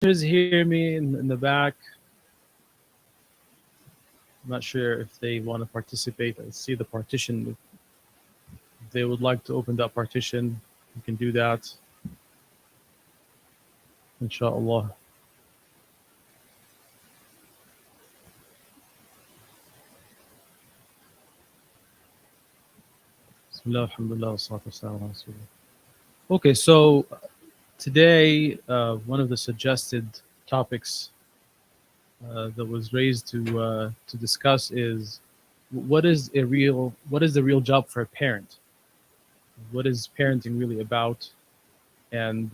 Just hear me in the back. I'm not sure if they want to participate. I see the partition. If they would like to open that partition, you can do that. Inshallah. Bismillah, alhamdulillah, wassalatu wassalamu ala rasulillah. Okay, so today, one of the suggested topics that was raised to discuss is what is the real job for a parent? What is parenting really about? And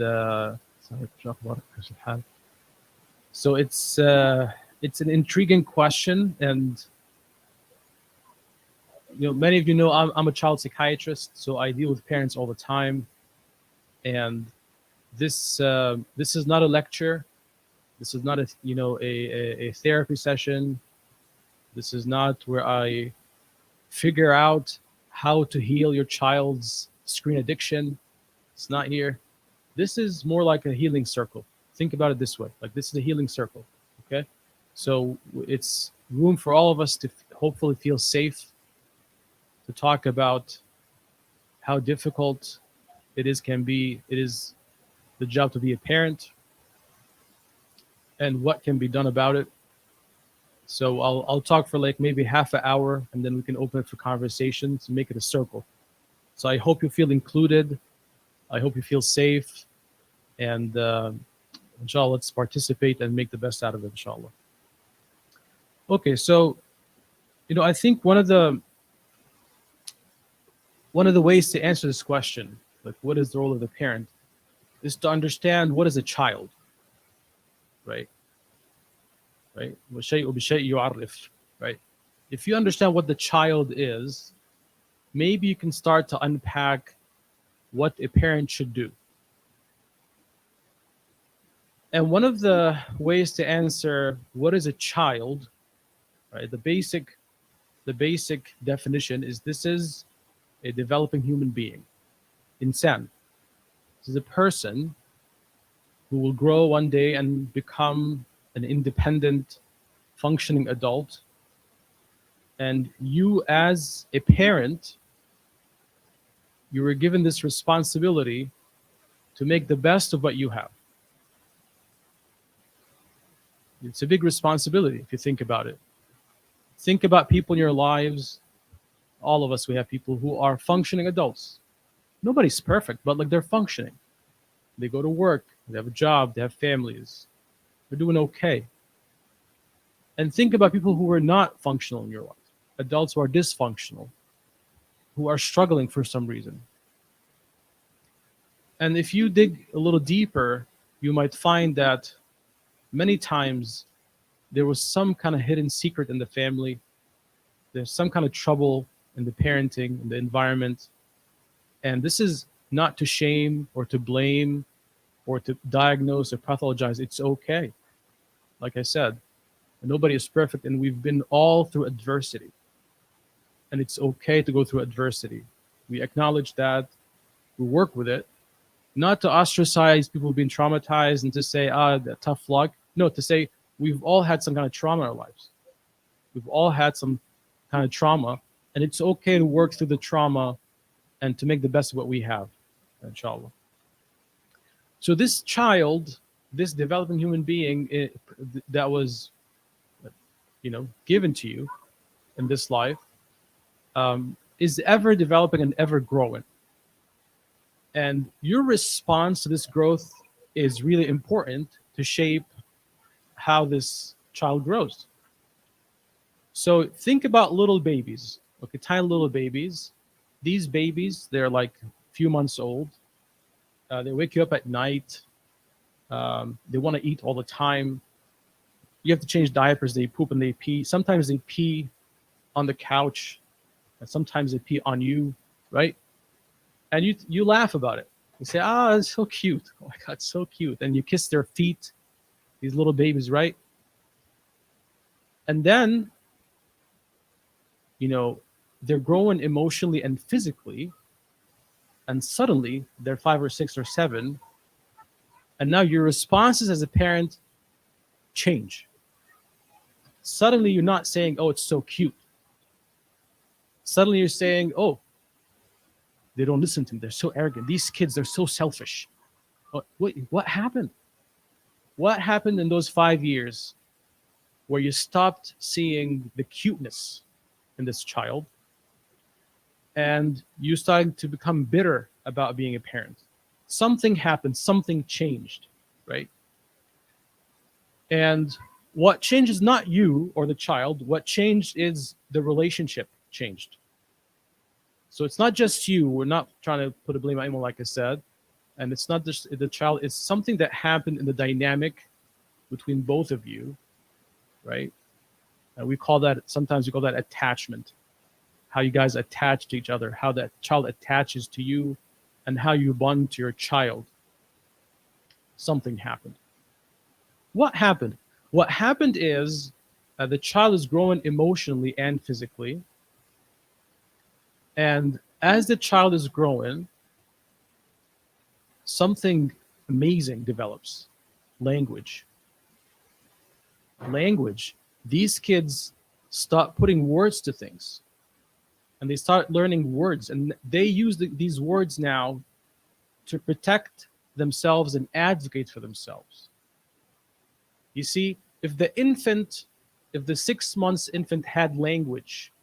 so it's an intriguing question, and many of you know I'm a child psychiatrist, so I deal with parents all the time, and this is not a lecture. This is not a therapy session. This is not where I figure out how to heal your child's screen addiction. It's not here. This is more like a healing circle. Think about it this way. Like, this is a healing circle. Okay. So it's room for all of us to hopefully feel safe to talk about how difficult it is the job to be a parent and what can be done about it. So I'll talk for like maybe half an hour, and then we can open it for conversation to make it a circle. So I hope you feel included. I hope you feel safe, and inshallah, let's participate and make the best out of it, inshallah. Okay, so I think one of the ways to answer this question, like what is the role of the parent, is to understand what is a child, right? Right? وَالشَّيْءُ بِالشَّيْءِ يُعَرِّفُ, right? If you understand what the child is, maybe you can start to unpack what a parent should do. And one of the ways to answer what is a child, right? The basic definition is this is a developing human being, insan. This is a person who will grow one day and become an independent, functioning adult. And you, as a parent, you were given this responsibility to make the best of what you have. It's a big responsibility if you think about it. Think about people in your lives. All of us, we have people who are functioning adults. Nobody's perfect, but like, they're functioning. They go to work, they have a job, they have families. They're doing okay. And think about people who are not functional in your life. Adults who are dysfunctional, who are struggling for some reason. And if you dig a little deeper, you might find that many times there was some kind of hidden secret in the family. There's some kind of trouble in the parenting, in the environment. And this is not to shame or to blame or to diagnose or pathologize. It's okay. Like I said, nobody is perfect, and we've been all through adversity. And it's okay to go through adversity. We acknowledge that, we work with it, not to ostracize people who've been traumatized and to say, tough luck. No, to say we've all had some kind of trauma in our lives. We've all had some kind of trauma, and it's okay to work through the trauma and to make the best of what we have, inshallah. So this child, this developing human being that was, given to you in this life, is ever developing and ever growing. And your response to this growth is really important to shape how this child grows. So think about little babies, okay, tiny little babies. These babies, they're like a few months old. They wake you up at night. They want to eat all the time. You have to change diapers. They poop and they pee. Sometimes they pee on the couch, and sometimes they pee on you, right? And you laugh about it. You say, it's so cute. Oh my God, so cute. And you kiss their feet, these little babies, right? And then, they're growing emotionally and physically, and suddenly they're 5 or 6 or 7, And now your responses as a parent change. Suddenly you're not saying, oh, it's so cute. Suddenly you're saying, oh, they don't listen to me. They're so arrogant. These kids, they're so selfish. What happened? What happened in those 5 years where you stopped seeing the cuteness in this child and you started to become bitter about being a parent? Something happened, something changed, right? And what changed is not you or the child. What changed is the relationship changed. So it's not just you. We're not trying to put a blame on anyone, like I said. And it's not just the child. It's something that happened in the dynamic between both of you, right? And we call that, sometimes we call that attachment. How you guys attach to each other, how that child attaches to you, and how you bond to your child. Something happened. What happened? What happened is the child is growing emotionally and physically. And as the child is growing, something amazing develops. Language. Language. These kids start putting words to things and they start learning words, and they use these words now to protect themselves and advocate for themselves. You see, if the 6 months infant had language,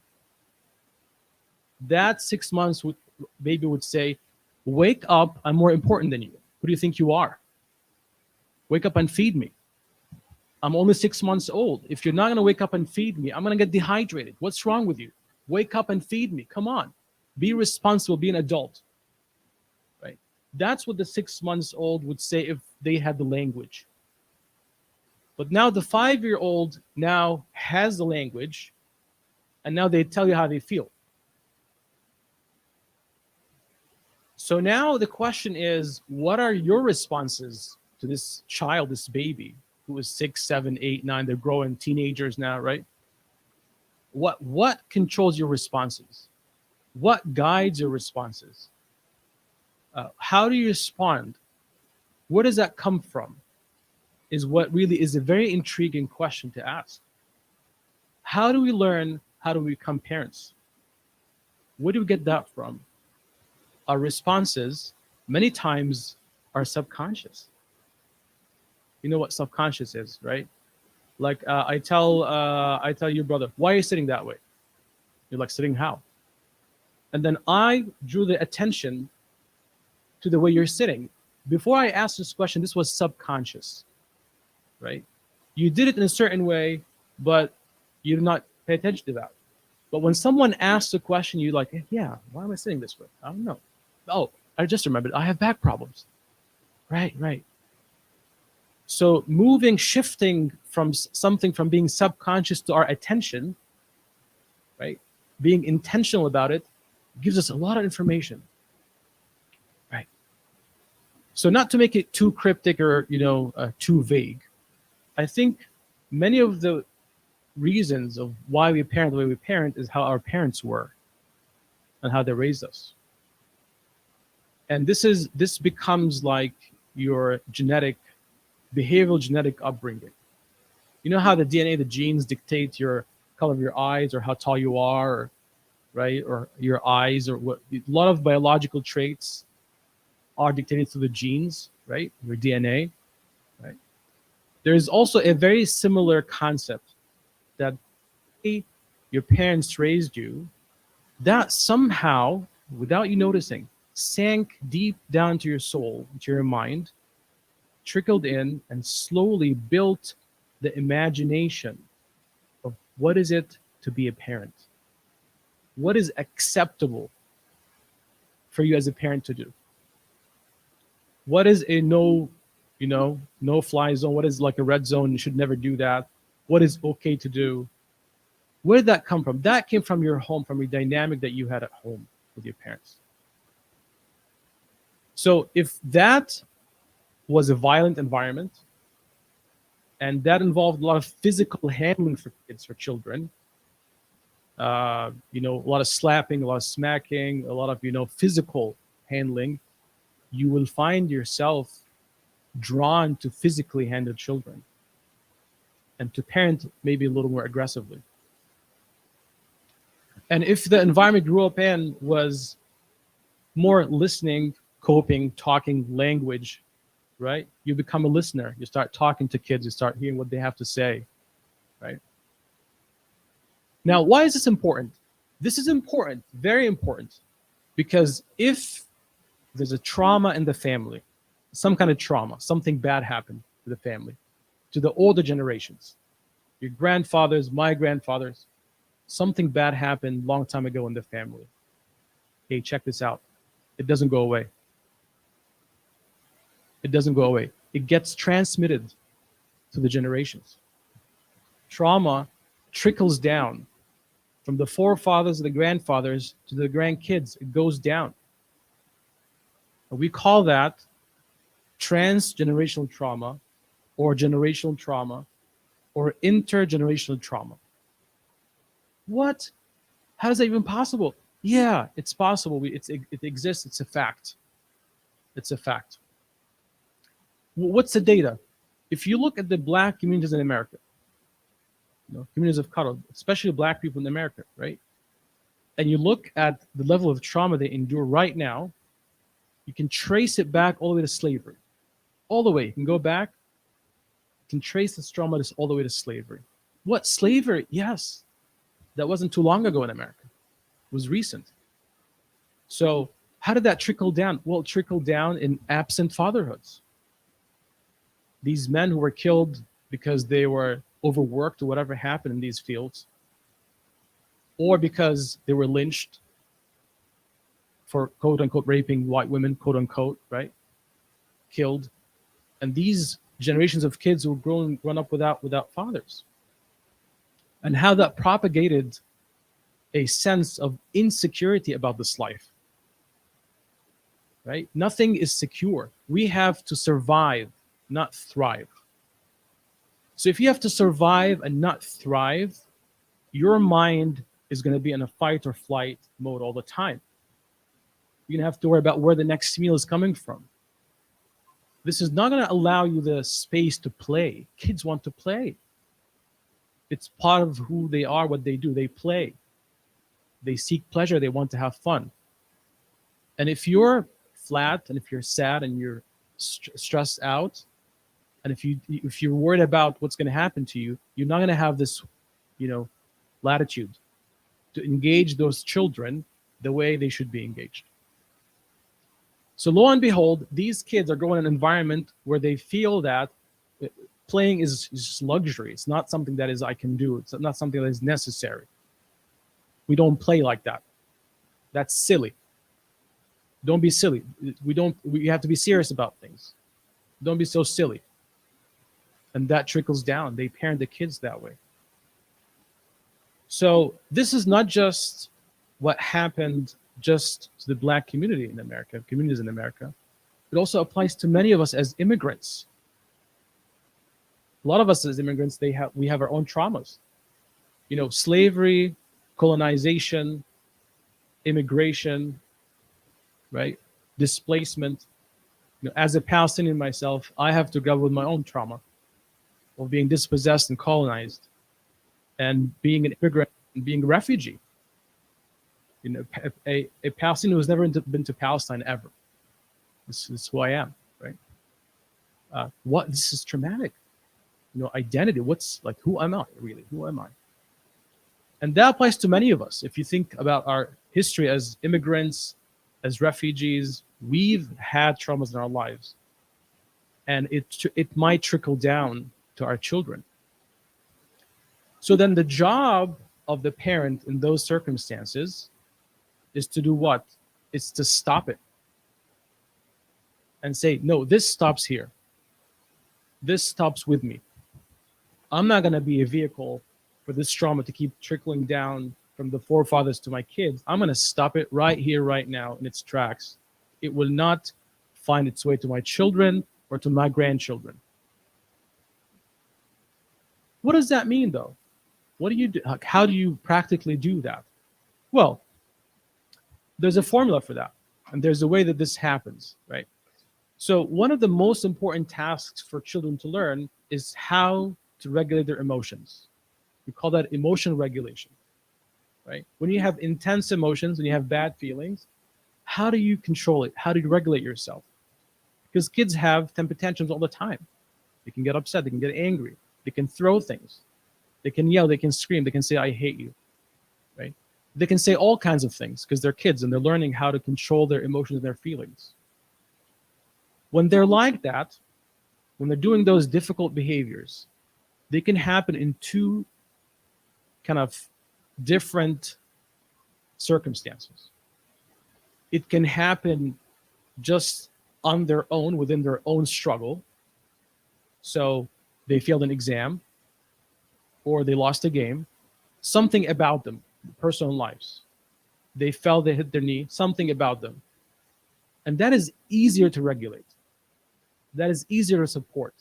that 6 months would say, wake up, I'm more important than you. Who do you think you are? Wake up and feed me. I'm only 6 months old. If you're not going to wake up and feed me, I'm going to get dehydrated. What's wrong with you? Wake up and feed me. Come on. Be responsible. Be an adult. Right? That's what the 6 months old would say if they had the language. But now the 5-year-old now has the language, and now they tell you how they feel. So now the question is, what are your responses to this child, this baby, who is 6, 7, 8, 9? They're growing teenagers now, right? What controls your responses? What guides your responses? How do you respond? Where does that come from? Is what really is a very intriguing question to ask. How do we learn how to become parents? Where do we get that from? Our responses many times are subconscious. You know what subconscious is, right? Like I tell your brother, why are you sitting that way? You're like, sitting how? And then I drew the attention to the way you're sitting. Before I asked this question, this was subconscious, right? You did it in a certain way, but you did not pay attention to that. But when someone asks a question, you're like, yeah, why am I sitting this way? I don't know. Oh, I just remembered, I have back problems. Right. So shifting from something from being subconscious to our attention, right? Being intentional about it gives us a lot of information, right? So not to make it too cryptic or too vague, I think many of the reasons of why we parent the way we parent is how our parents were and how they raised us. And this becomes like your behavioral genetic upbringing. You know how the DNA, the genes dictate your color of your eyes or how tall you are, right? Or your eyes, or what a lot of biological traits are dictated through the genes, right? Your DNA, right? There is also a very similar concept that your parents raised you, that somehow, without you noticing, sank deep down to your soul, to your mind, trickled in, and slowly built the imagination of what is it to be a parent? What is acceptable for you as a parent to do? What is a no fly zone? What is like a red zone? You should never do that. What is okay to do? Where did that come from? That came from your home, from your dynamic that you had at home with your parents. So if that was a violent environment, and that involved a lot of physical handling for kids, for children, a lot of slapping, a lot of smacking, a lot of physical handling, you will find yourself drawn to physically handle children and to parent maybe a little more aggressively. And if the environment you grew up in was more listening, coping, talking language, right? You become a listener. You start talking to kids. You start hearing what they have to say, right? Now, why is this important? This is important, very important, because if there's a trauma in the family, some kind of trauma, something bad happened to the family, to the older generations, your grandfathers, my grandfathers, something bad happened long time ago in the family. Hey, check this out. It doesn't go away. It doesn't go away. It gets transmitted to the generations. Trauma trickles down from the forefathers and the grandfathers to the grandkids. It goes down. And we call that transgenerational trauma or generational trauma or intergenerational trauma. What? How is that even possible? Yeah, it's possible. It exists. It's a fact. It's a fact. What's the data? If you look at the black communities in America, communities of color, especially black people in America, right? And you look at the level of trauma they endure right now, you can trace it back all the way to slavery. All the way. You can go back, you can trace this trauma all the way to slavery. What? Slavery? Yes. That wasn't too long ago in America. It was recent. So how did that trickle down? Well, it trickled down in absent fatherhoods. These men who were killed because they were overworked or whatever happened in these fields, or because they were lynched for quote unquote raping white women, quote unquote, right? Killed. And these generations of kids were grown up without fathers. And how that propagated a sense of insecurity about this life. Right? Nothing is secure. We have to survive, not thrive. So if you have to survive and not thrive, your mind is going to be in a fight or flight mode all the time. You're going to have to worry about where the next meal is coming from. This is not going to allow you the space to play. Kids want to play. It's part of who they are, what they do. They play. They seek pleasure. They want to have fun. And if you're flat and if you're sad and you're stressed out, and if you're worried about what's going to happen to you, you're not going to have this, latitude to engage those children the way they should be engaged. So lo and behold, these kids are growing in an environment where they feel that playing is just luxury. It's not something that I can do. It's not something that is necessary. We don't play like that. That's silly. Don't be silly. We have to be serious about things. Don't be so silly. And that trickles down. They parent the kids that way. So this is not just what happened just to the black communities in America. It also applies to many of us as immigrants. A lot of us as immigrants, we have our own traumas. Slavery, colonization, immigration, right? Displacement. As a Palestinian myself, I have to grapple with my own trauma of being dispossessed and colonized and being an immigrant and being a refugee. A Palestinian who's never been to Palestine ever. This is who I am, right? This is traumatic. Identity. Who am I really? Who am I? And that applies to many of us. If you think about our history as immigrants, as refugees, we've had traumas in our lives. And it might trickle down to our children. So then the job of the parent in those circumstances is to do what? It's to stop it and say, no, this stops here. This stops with me. I'm not going to be a vehicle for this trauma to keep trickling down from the forefathers to my kids. I'm going to stop it right here, right now in its tracks. It will not find its way to my children or to my grandchildren. What does that mean, though? What do you do? How do you practically do that? Well, there's a formula for that. And there's a way that this happens, right? So one of the most important tasks for children to learn is how to regulate their emotions. We call that emotion regulation, right? When you have intense emotions, when you have bad feelings, how do you control it? How do you regulate yourself? Because kids have temper tantrums all the time. They can get upset, they can get angry, they can throw things, they can yell, they can scream, they can say, I hate you, right? They can say all kinds of things because they're kids and they're learning how to control their emotions and their feelings. When they're like that, when they're doing those difficult behaviors, they can happen in two kind of different circumstances. It can happen just on their own within their own struggle. So they failed an exam or they lost a game, something about them, personal lives. They fell, they hit their knee, something about them. And that is easier to regulate. That is easier to support.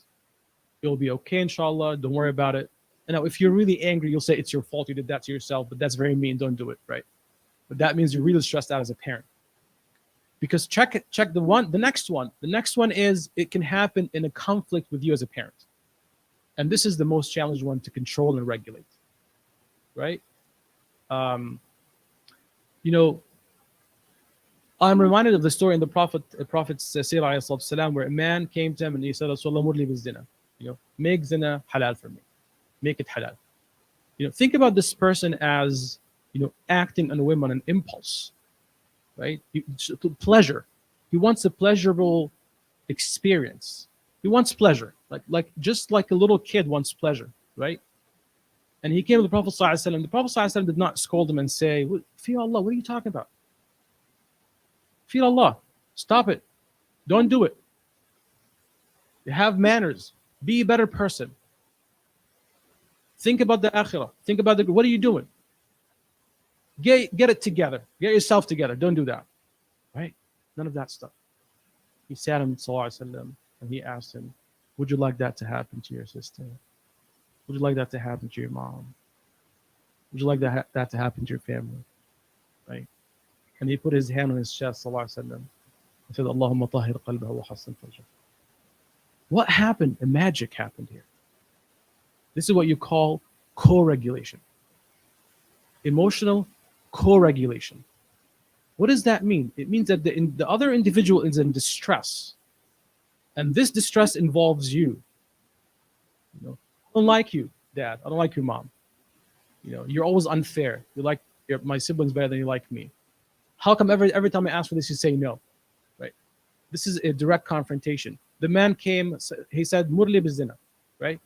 It'll be okay, inshallah. Don't worry about it. And now, if you're really angry, you'll say it's your fault. You did that to yourself, but that's very mean. Don't do it, right? But that means you're really stressed out as a parent. Because check the next one. The next one is it can happen in a conflict with you as a parent, and this is the most challenging one to control and regulate, right? Um, you know, I'm reminded of the story in the Prophet's Sirah salam, where a man came to him and he said, "Rasulullah, murli bizdina." Make zina halal for me, make it halal. Think about this person as acting on a whim, on an impulse, right? Pleasure. He wants a pleasurable experience. He wants pleasure, like just like a little kid wants pleasure, right? And he came to the Prophet ﷺ. The Prophet ﷺ did not scold him and say, "Fear Allah, what are you talking about? Fear Allah, stop it, don't do it. Have manners, be a better person. Think about the akhirah. Think about what are you doing? Get it together. Get yourself together. Don't do that." Right? None of that stuff. He sat him sallallahu and he asked him, "Would you like that to happen to your sister? Would you like that to happen to your mom? Would you like that to happen to your family?" Right? And he put his hand on his chest, sallallahu and said, "Allahumma tahir qalbaha wa hassan farjah." What happened? A magic happened here. This is what you call co-regulation. Emotional co-regulation. What does that mean? It means that the other individual is in distress, and this distress involves you. I don't like you, Dad. I don't like your mom. You're always unfair. You like my siblings better than you like me. How come every time I ask for this, you say no? Right? This is a direct confrontation. The man came. He said, "Murli bizina," right?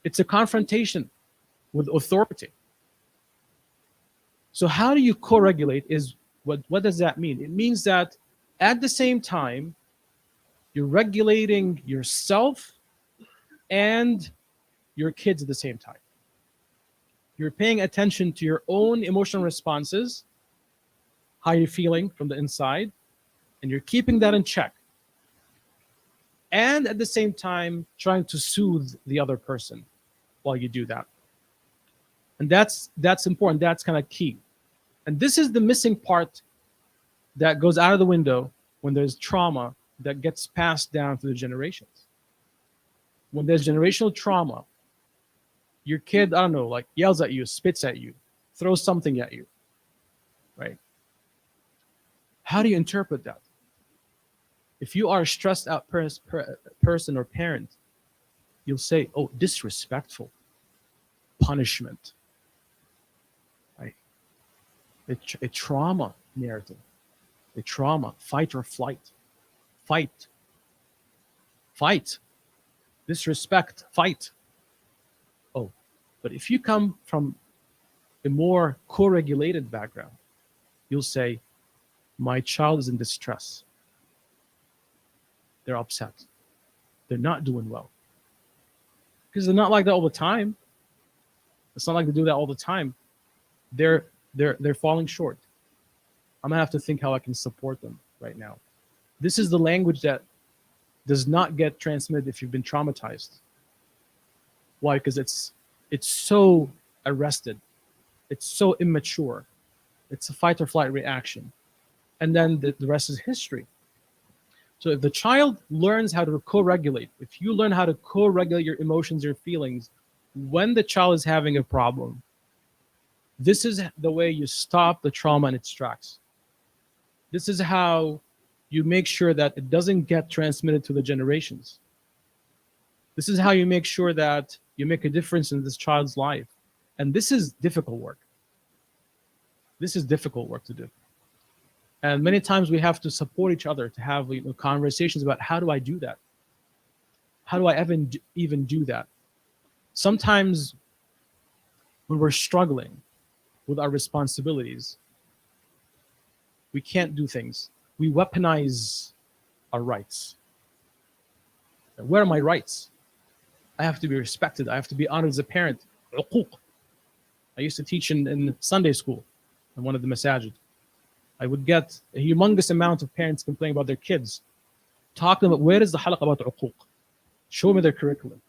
It's a confrontation with authority. So how do you co-regulate? What does that mean? It means that at the same time, you're regulating yourself and your kids at the same time. You're paying attention to your own emotional responses, how you're feeling from the inside, and you're keeping that in check. And at the same time, trying to soothe the other person while you do that. And that's important. That's kind of key. And this is the missing part that goes out of the window when there's trauma that gets passed down through the generations. When there's generational trauma, your kid, I don't know, like yells at you, spits at you, throws something at you, right? How do you interpret that? If you are a stressed out person or parent, you'll say, "Oh, disrespectful, punishment," right? A trauma narrative, a trauma, fight or flight, fight, disrespect, fight. Oh, but if you come from a more co-regulated background, you'll say, "My child is in distress. They're upset. They're not doing well." Because they're not like that all the time. It's not like they do that all the time. They're falling short. I'm gonna have to think how I can support them right now. This is the language that does not get transmitted if you've been traumatized. Why? Because it's so arrested. It's so immature. It's a fight or flight reaction. And then the rest is history. So if the child learns how to co-regulate, if you learn how to co-regulate your emotions, your feelings, when the child is having a problem, this is the way you stop the trauma in its tracks. This is how you make sure that it doesn't get transmitted to the generations. This is how you make sure that you make a difference in this child's life. And this is difficult work. This is difficult work to do. And many times we have to support each other to have conversations about how do I do that? How do I even do that? Sometimes when we're struggling with our responsibilities, we can't do things. We weaponize our rights. Where are my rights? I have to be respected. I have to be honored as a parent. Uquq. I used to teach in Sunday school in one of the masajid. I would get a humongous amount of parents complaining about their kids. Talk to them about where is the halaq about uquq? Show me their curriculum.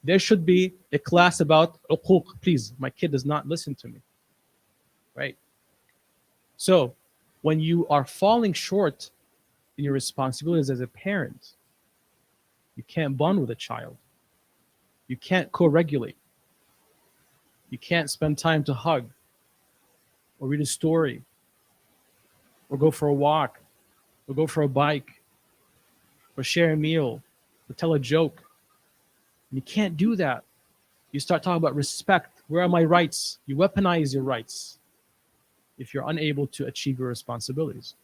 There should be a class about uquq. Please, my kid does not listen to me. Right? So when you are falling short in your responsibilities as a parent, you can't bond with a child. You can't co-regulate. You can't spend time to hug or read a story or go for a walk or go for a bike or share a meal or tell a joke. And you can't do that. You start talking about respect. Where are my rights? You weaponize your rights if you're unable to achieve your responsibilities.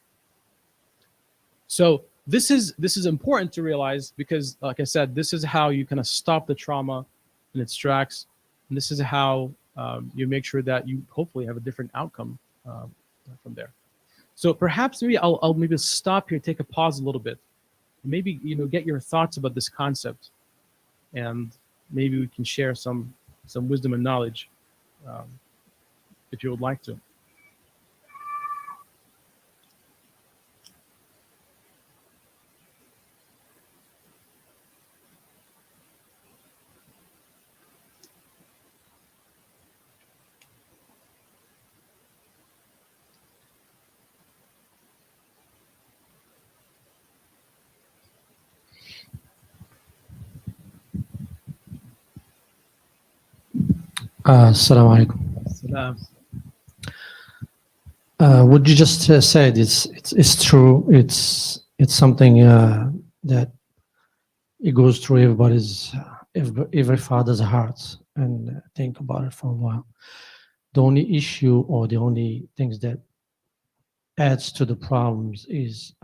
So this is important to realize because, like I said, this is how you kind of stop the trauma in its tracks, and this is how you make sure that you hopefully have a different outcome from there. So perhaps maybe I'll maybe stop here, take a pause a little bit, maybe get your thoughts about this concept, and maybe we can share some wisdom and knowledge if you would like to. Assalamu alaikum. Salam. What you just said it's true. It's something that it goes through every father's heart, and think about it for a while. The only issue or the only things that adds to the problems is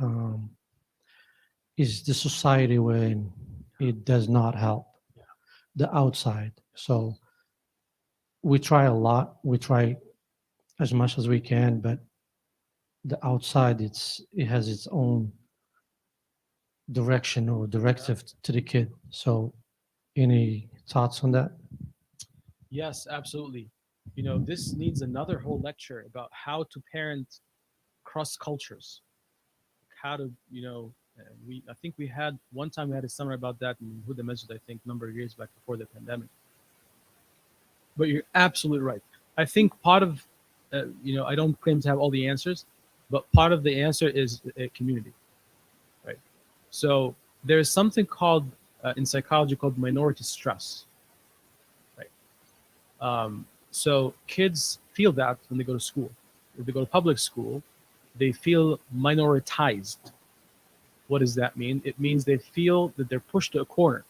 the society when it does not help the outside. So we try a lot. We try as much as we can, but the outside it has its own direction or directive to the kid. So any thoughts on that? Yes, absolutely. This needs another whole lecture about how to parent cross cultures. How to, I think we had one time we had a seminar about that in Huda Masjid, I think, a number of years back before the pandemic. But you're absolutely right. I think part of, I don't claim to have all the answers, but part of the answer is a community, right? So there's something called, in psychology, called minority stress, right? So kids feel that when they go to school. If they go to public school, they feel minoritized. What does that mean? It means they feel that they're pushed to a corner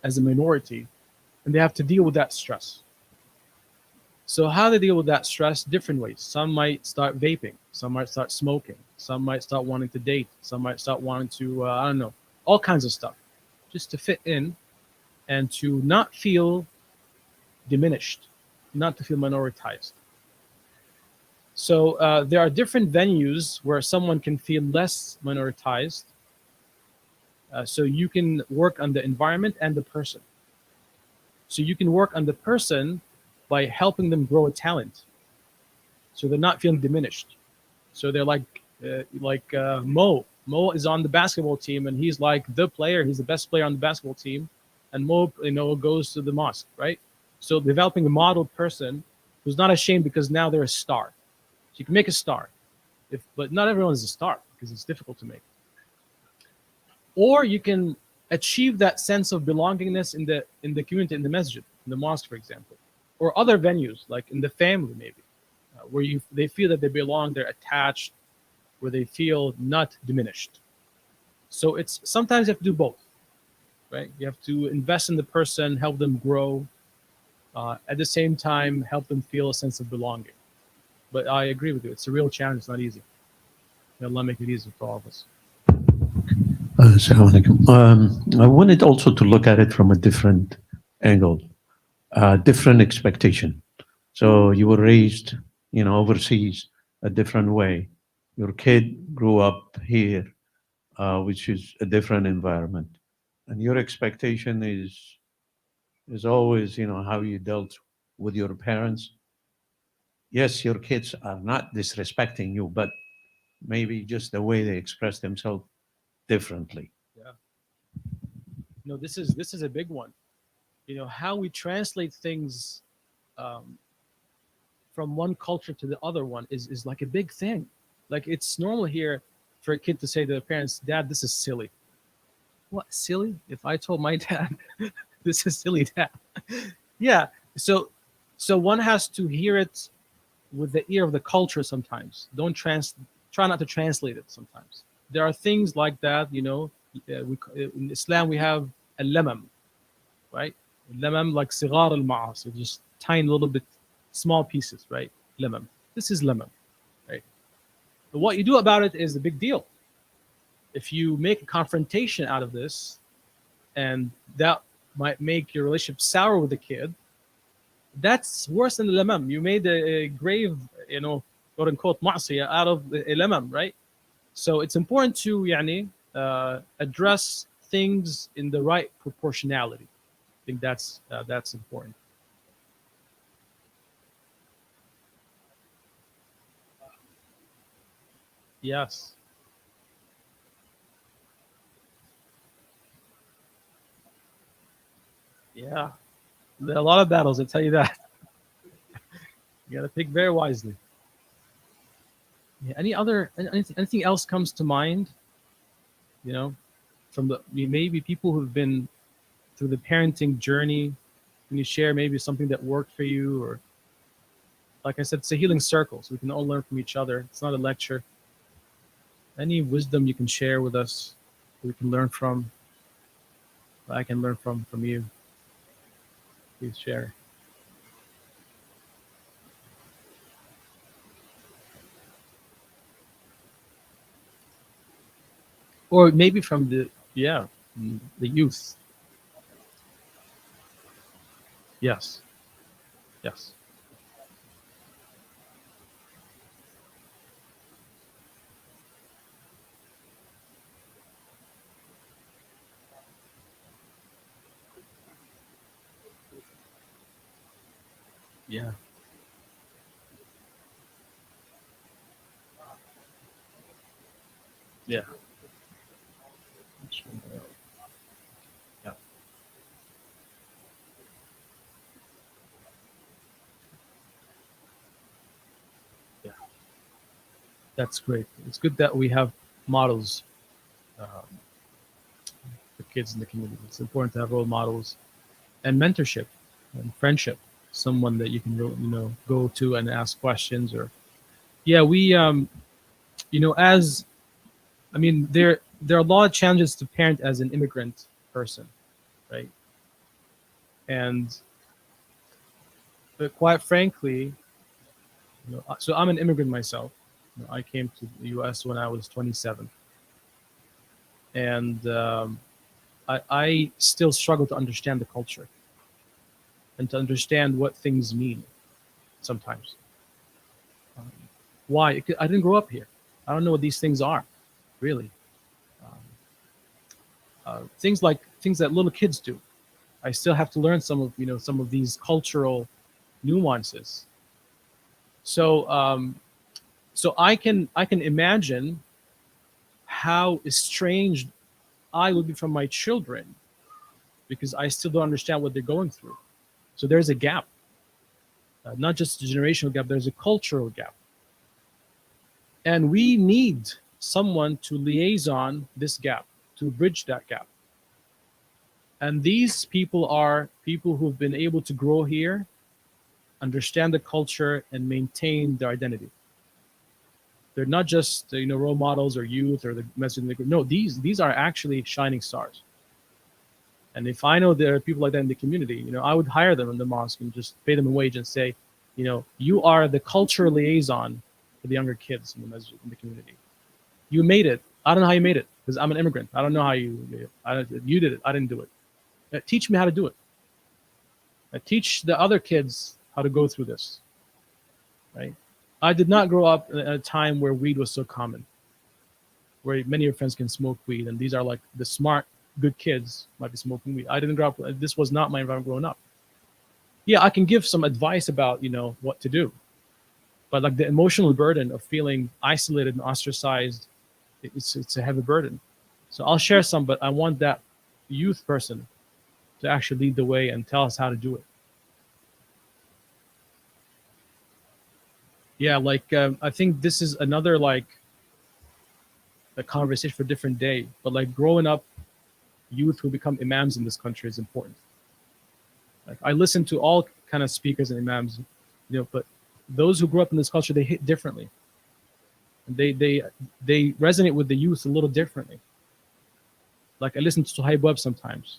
as a minority, and they have to deal with that stress. So how they deal with that stress? Different ways. Some might start vaping. Some might start smoking. Some might start wanting to date. Some might start wanting to, I don't know, all kinds of stuff, just to fit in and to not feel diminished, not to feel minoritized. So there are different venues where someone can feel less minoritized. So you can work on the environment and the person. So you can work on the person by helping them grow a talent, so they're not feeling diminished. So they're like Mo. Mo is on the basketball team, and he's like the player. He's the best player on the basketball team, and Mo, goes to the mosque, right? So developing a model person who's not ashamed because now they're a star. So you can make a star, but not everyone is a star because it's difficult to make. or you can achieve that sense of belongingness in the community, in the masjid, in the mosque, for example, or other venues like in the family, maybe, where they feel that they belong, they're attached, where they feel not diminished. So it's sometimes you have to do both, right? You have to invest in the person, help them grow, at the same time help them feel a sense of belonging. But I agree with you, it's a real challenge. It's not easy. May Allah make it easy for all of us. Assalamu alaikum. I wanted also to look at it from a different angle, different expectation. So you were raised, overseas a different way. Your kid grew up here, which is a different environment, and your expectation is always, how you dealt with your parents. Yes, your kids are not disrespecting you, but maybe just the way they express themselves differently. Yeah. This is a big one. How we translate things, um, from one culture to the other one is like a big thing. Like it's normal here for a kid to say to their parents, "Dad, this is silly." What, silly? If I told my dad, "This is silly, Dad." Yeah. So one has to hear it with the ear of the culture sometimes. Don't try not to translate it sometimes. There are things like that, in Islam we have al-lamam, right? Lamam, like sigar al-ma'asi, just tiny little bit, small pieces, right? Lamam. This is lamam, right? But what you do about it is a big deal. If you make a confrontation out of this, and that might make your relationship sour with the kid, that's worse than the lamam. You made a grave, quote unquote, ma'siyah out of a lamam, right? So it's important to address things in the right proportionality. I think that's important. Yes. Yeah. There are a lot of battles, I tell you that. You gotta pick very wisely. Yeah. Anything else comes to mind? You know, from maybe people who've been through the parenting journey. Can you share maybe something that worked for you, or like I said, it's a healing circle, so we can all learn from each other. It's not a lecture. Any wisdom you can share with us, we can learn from. I can learn from you. Please share. Or maybe from the youth. Yes. Yes. Yeah. Yeah. Yeah. Yeah. That's great. It's good that we have models, um, for kids in the community. It's important to have role models and mentorship and friendship. Someone that you can go to and ask questions. Or yeah, we as I mean, there are a lot of challenges to parent as an immigrant person, right? And but quite frankly, so I'm an immigrant myself. I came to the U.S. when I was 27, and I still struggle to understand the culture and to understand what things mean sometimes. Um, why? I didn't grow up here. I don't know what these things are, really. Um, things that little kids do. I still have to learn some of these cultural nuances. So I can imagine how estranged I would be from my children because I still don't understand what they're going through. So there's a gap, not just a generational gap. There's a cultural gap, and we need someone to liaison this gap, to bridge that gap. And these people are people who've been able to grow here, understand the culture, and maintain their identity. They're not just role models or youth or the message in the group. No, these are actually shining stars. And if I know there are people like that in the community, I would hire them in the mosque and just pay them a wage and say, you are the culture liaison for the younger kids in the masjid, in the community. You made it. I don't know how you made it because I'm an immigrant. I don't know how you did it. I didn't do it. Teach me how to do it. Teach the other kids how to go through this. Right? I did not grow up at a time where weed was so common, where many of your friends can smoke weed, and these are like the smart, good kids might be smoking weed. I didn't grow up. This was not my environment growing up. Yeah, I can give some advice about what to do, but like the emotional burden of feeling isolated and ostracized, it's a heavy burden. So I'll share some, but I want that youth person to actually lead the way and tell us how to do it. Yeah, like I think this is another like a conversation for a different day. But like growing up, youth who become imams in this country is important. Like I listen to all kind of speakers and imams, but those who grew up in this culture, they hit differently. They resonate with the youth a little differently. Like I listen to Suhaib Webb sometimes,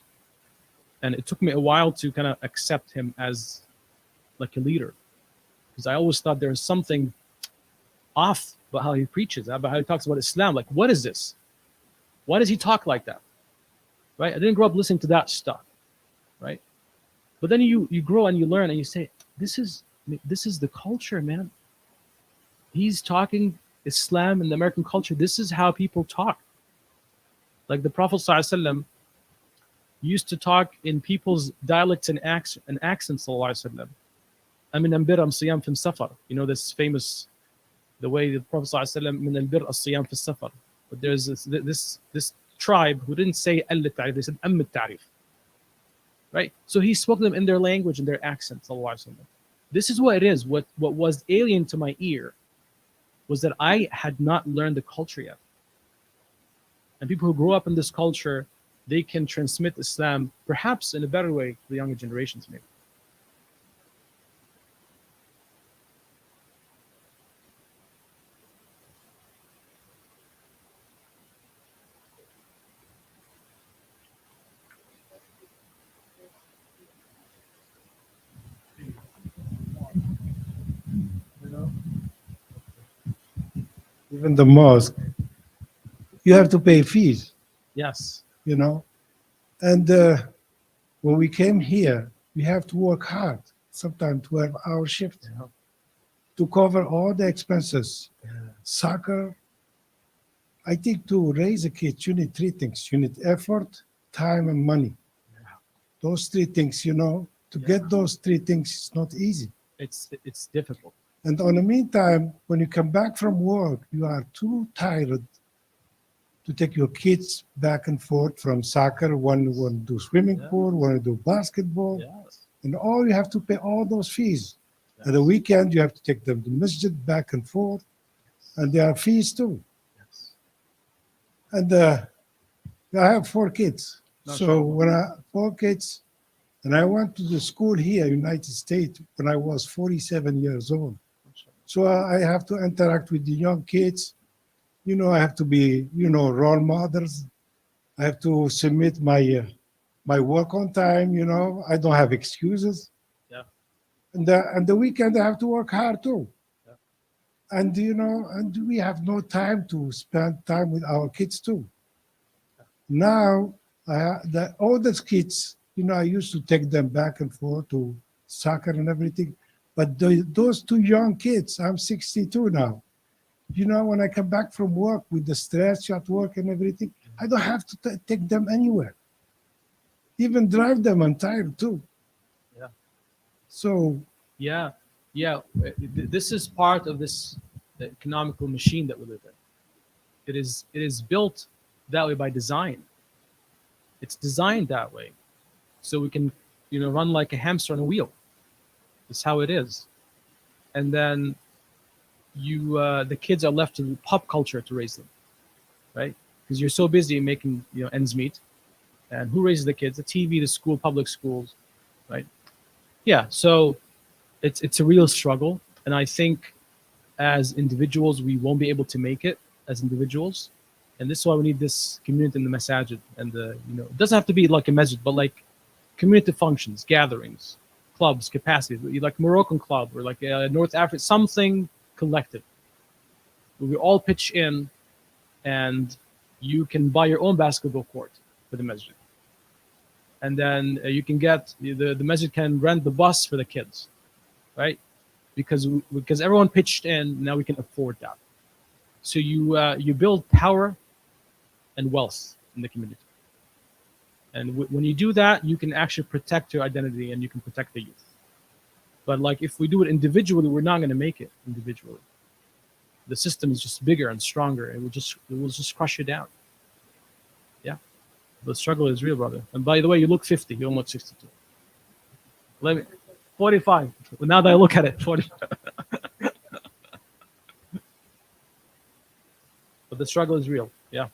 and it took me a while to kind of accept him as like a leader, because I always thought there was something off about how he preaches, about how he talks about Islam. Like, what is this? Why does he talk like that? Right? I didn't grow up listening to that stuff, right? But then you grow and you learn and you say, this is the culture, man. He's talking Islam and the American culture. This is how people talk. Like the Prophet ﷺ used to talk in people's dialects and accents. I mean, ambiram siyam fin safar. This famous, the way the Prophet ﷺ min albir as-siyam fi safar. But there's this tribe who didn't say al-ta'rif, they said am-ta'rif. Right? So he spoke to them in their language and their accent. This is what it is. What was alien to my ear was that I had not learned the culture yet. And people who grow up in this culture, they can transmit Islam perhaps in a better way to the younger generations, maybe. Even the mosque, you have to pay fees, Yes. And when we came here, we have to work hard, sometimes 12-hour shift, to cover all the expenses. Soccer, I think to raise a kid, you need three things. You need effort, time, and money. Those three things, to get those three things is not easy. It's difficult. And in the meantime, when you come back from work, you are too tired to take your kids back and forth from soccer. One want to do swimming pool, one to do basketball. Yes. And all you have to pay all those fees. Yes. At the weekend, you have to take them to masjid back and forth. And there are fees too. Yes. And I have 4 kids. Not So sure. when I 4 kids, and I went to the school here, United States, when I was 47 years old. So I have to interact with the young kids. I have to be, role models. I have to submit my work on time. I don't have excuses. Yeah. And the weekend I have to work hard too. Yeah. And and we have no time to spend time with our kids too. Now the oldest kids, I used to take them back and forth to soccer and everything. But those 2 young kids, I'm 62 now. When I come back from work with the stress at work and everything, I don't have to take them anywhere. Even drive them, I'm tired too. Yeah. So, Yeah. This is part of this economical machine that we live in. It is built that way by design. It's designed that way, so we can run like a hamster on a wheel. It's how it is. And then the kids are left to pop culture to raise them, right? because you're so busy making ends meet. And who raises the kids? The TV, the school, public schools, right? Yeah. So it's a real struggle, and I think as individuals we won't be able to make it as individuals, and this is why we need this community in the masajid, and the it doesn't have to be like a masjid, but like community functions, gatherings, clubs, capacities, like Moroccan club or like North Africa, something collective where we all pitch in, and you can buy your own basketball court for the masjid, and then you can get the masjid can rent the bus for the kids, right? Because everyone pitched in, now we can afford that. So you build power and wealth in the community, and when you do that, you can actually protect your identity and you can protect the youth. But like if we do it individually, we're not going to make it individually. The system is just bigger and stronger. It will just crush you down. Yeah, the struggle is real, brother. And by the way, you look 50. You're almost 62. Let me 45. Now that I look at it, 40. But the struggle is real. Yeah.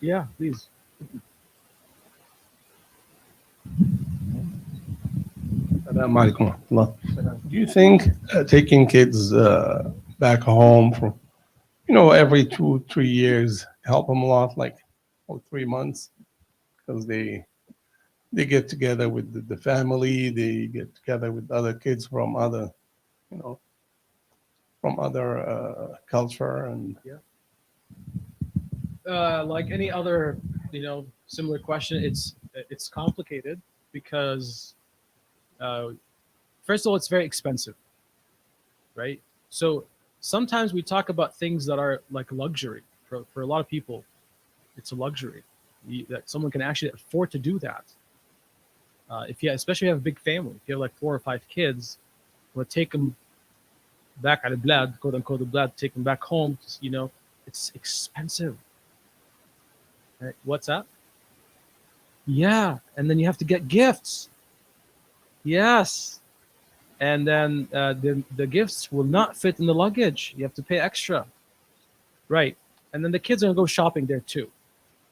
Yeah, please. Assalamu alaikum wa rahmatullah. Do you think taking kids back home from, every 2, 3 years help them a lot, like 3 months, because they get together with the family, they get together with other kids from other, culture and. Like any other, similar question, it's complicated because first of all, it's very expensive, right? So sometimes we talk about things that are like luxury for a lot of people. It's a luxury that someone can actually afford to do that. Especially if you have a big family, if you have like 4 or 5 kids, want to take them back at the blad, quote unquote, the blad, take them back home. It's expensive. Right? What's that? Yeah, and then you have to get gifts. Yes, and then the gifts will not fit in the luggage. You have to pay extra, right? And then the kids are gonna go shopping there too,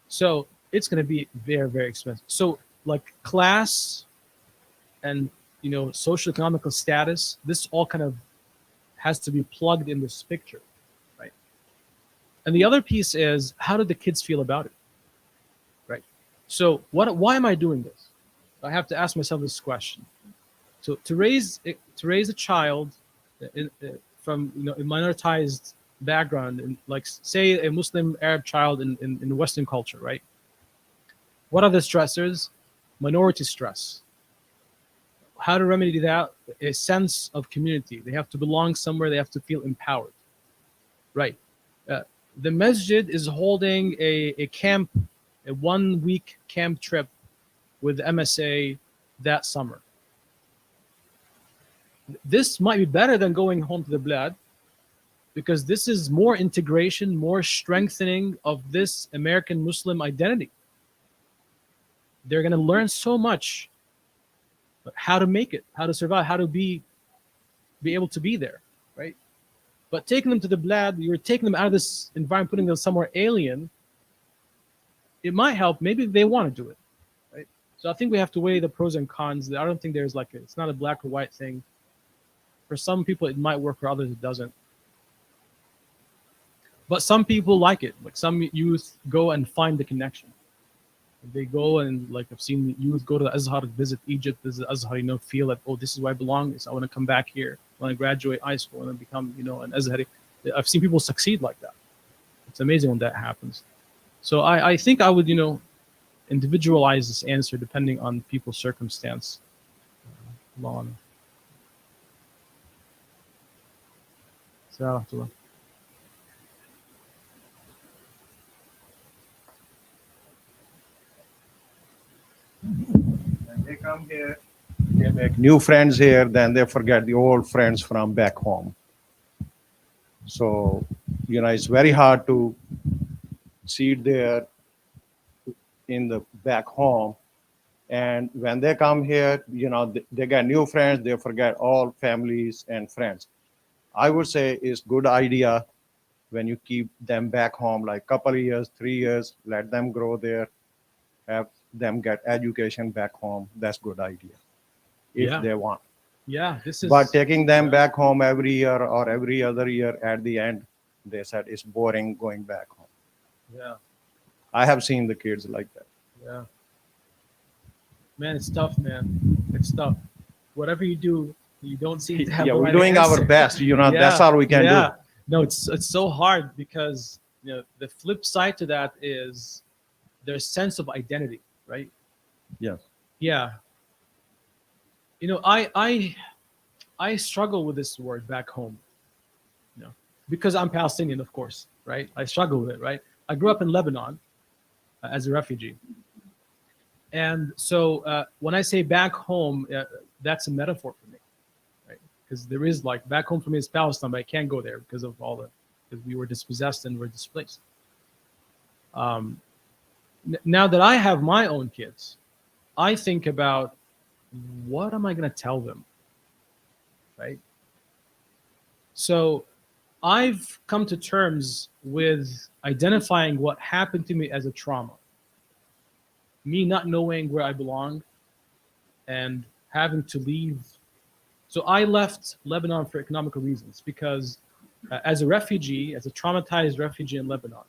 so it's gonna be very, very expensive. So like class and social economical status, this all kind of has to be plugged in this picture, right? And the other piece is, how do the kids feel about it? So why am I doing this? I have to ask myself this question. So to raise a child from a minoritized background, and like say a Muslim Arab child in Western culture, right? What are the stressors? Minority stress. How to remedy that? A sense of community. They have to belong somewhere. They have to feel empowered, right? The masjid is holding a camp, a 1-week camp trip with MSA that summer. This might be better than going home to the blad, because this is more integration, more strengthening of this American Muslim identity. They're going to learn so much, how to make it, how to survive, how to be able to be there, right? But taking them to the blad, you're taking them out of this environment, putting them somewhere alien. It might help. Maybe they want to do it, right? So I think we have to weigh the pros and cons. I don't think there's it's not a black or white thing. For some people, it might work. For others, it doesn't. But some people like it. Like some youth go and find the connection. They go and I've seen youth go to the Azhar, visit Egypt, visit Azhar, feel like, oh, this is where I belong. I want to come back here. When I graduate high school and become, an Azhari. I've seen people succeed like that. It's amazing when that happens. So I think I would, individualize this answer depending on people's circumstance. Long. So, When they come here, they make new friends here, then they forget the old friends from back home. So, it's very hard to see there in the back home. And when they come here, they get new friends, they forget all families and friends. I would say it's good idea when you keep them back home, like couple of years, 3 years, let them grow there, have them get education back home. That's good idea if Yeah. they want. Yeah, this is. But taking them back home every year or every other year, at the end, they said it's boring going back home. Yeah, I have seen the kids like that. yeah. Man, it's tough, man. It's tough. Whatever you do, you don't seem to have Yeah, the we're right doing our answer. best. That's Yeah, all we can yeah. do. No, it's so hard because the flip side to that is their sense of identity, right? Yes. Yeah. I struggle with this word back home, because I'm Palestinian, of course, right? I struggle with it, right? I grew up in Lebanon as a refugee, and so when I say back home, that's a metaphor for me, right? Because there is like back home for me is Palestine, but I can't go there because of because we were dispossessed and were displaced. Now that I have my own kids, I think about what am I going to tell them, right? So I've come to terms with identifying what happened to me as a trauma, me not knowing where I belong and having to leave. So I left Lebanon for economical reasons because as a refugee, as a traumatized refugee in Lebanon,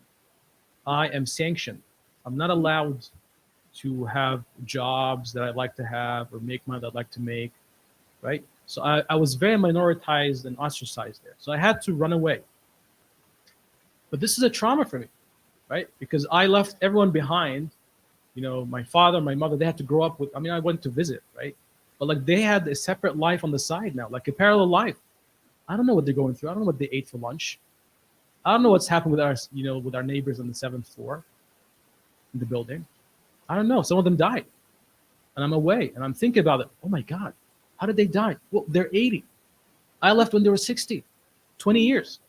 I am sanctioned. I'm not allowed to have jobs that I'd like to have or make money that I'd like to make, right? So I was very minoritized and ostracized there. So I had to run away. But this is a trauma for me, right? Because I left everyone behind. My father, my mother, they had to grow up with, I went to visit, right? But like they had a separate life on the side now, like a parallel life. I don't know what they're going through. I don't know what they ate for lunch. I don't know what's happened with our neighbors on the 7th floor in the building. I don't know. Some of them died. And I'm away and I'm thinking about it. Oh my God, how did they die? Well, they're 80. I left when they were 60, 20 years,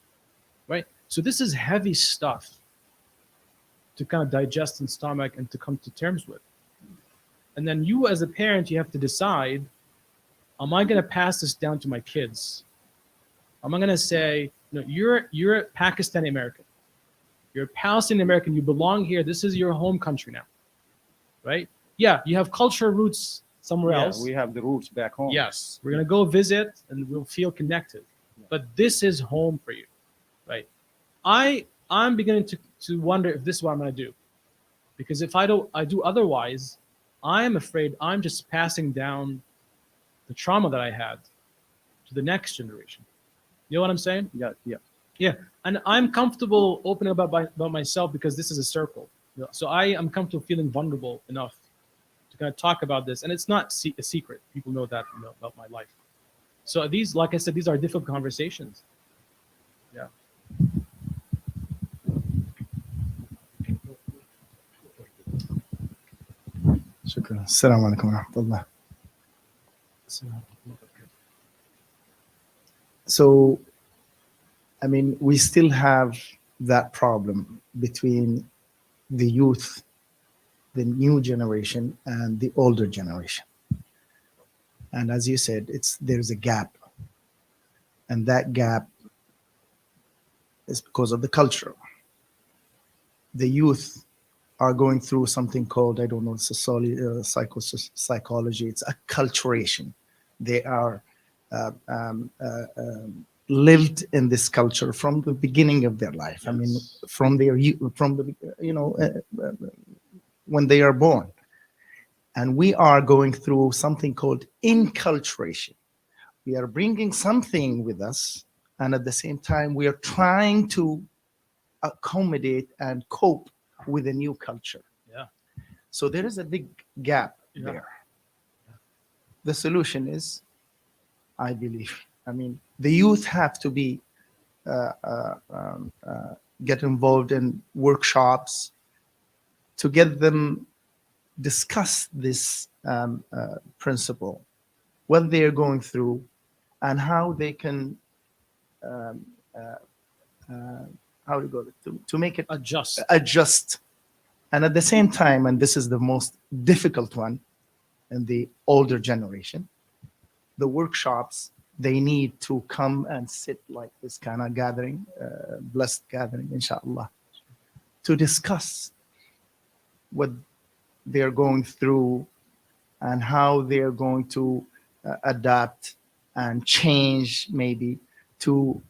right? So this is heavy stuff to kind of digest and stomach and to come to terms with. And then you as a parent, you have to decide, am I going to pass this down to my kids? Am I going to say, no, you're a Pakistani American. You're a Palestinian American. You belong here. This is your home country now, right? Yeah, you have cultural roots somewhere Yeah, else. we have the roots back home. Yes, we're going to go visit and we'll feel connected. But this is home for you, right? I'm beginning to wonder if this is what I'm going to do. Because if I do otherwise, I am afraid I'm just passing down the trauma that I had to the next generation. You know what I'm saying? Yeah, yeah. Yeah. And I'm comfortable opening about myself because this is a circle. So I am comfortable feeling vulnerable enough to kind of talk about this. And it's not a secret. People know that about my life. So these, like I said, these are difficult conversations. Yeah. شكرا. السلام عليكم ورحمة الله. So, we still have that problem between the youth, the new generation, and the older generation. And as you said, there's a gap. And that gap is because of the culture. The youth are going through something called, I don't know, psychology. It's acculturation. They are lived in this culture from the beginning of their life. Yes. When they are born. And we are going through something called inculturation. We are bringing something with us, and at the same time, we are trying to accommodate and cope with a new culture. Yeah. So there is a big gap there. The solution is, I believe, the youth have to be get involved in workshops to get them discuss this principle, what they're going through, and how they can to make it adjust. And at the same time, and this is the most difficult one in the older generation, the workshops they need to come and sit like this kind of gathering, blessed gathering, inshallah, to discuss what they're going through and how they're going to adapt and change, maybe to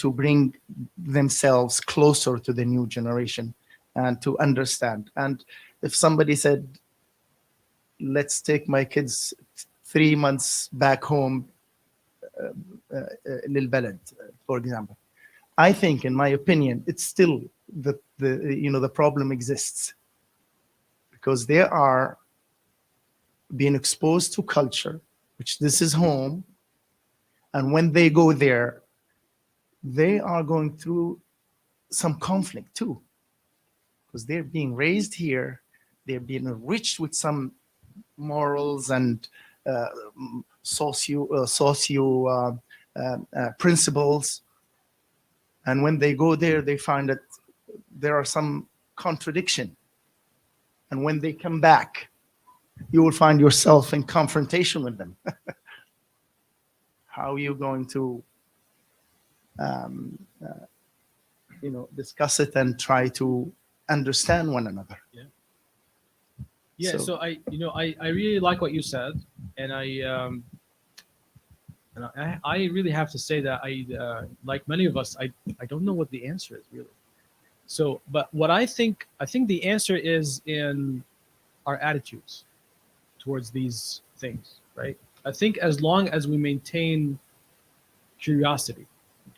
bring themselves closer to the new generation and to understand. And if somebody said, let's take my kids 3 months back home, للبلد, for example, I think, in my opinion, it's still the problem exists, because they are being exposed to culture, which this is home, and when they go there, they are going through some conflict too, because they're being raised here, they're being enriched with some morals and socio principles, and when they go there, they find that there are some contradiction, and when they come back, you will find yourself in confrontation with them. How are you going to discuss it and try to understand one another? Yeah, so I really like what you said, and I really have to say that like many of us, I don't know what the answer is really. So, but what I think the answer is in our attitudes towards these things, right? I think as long as we maintain curiosity,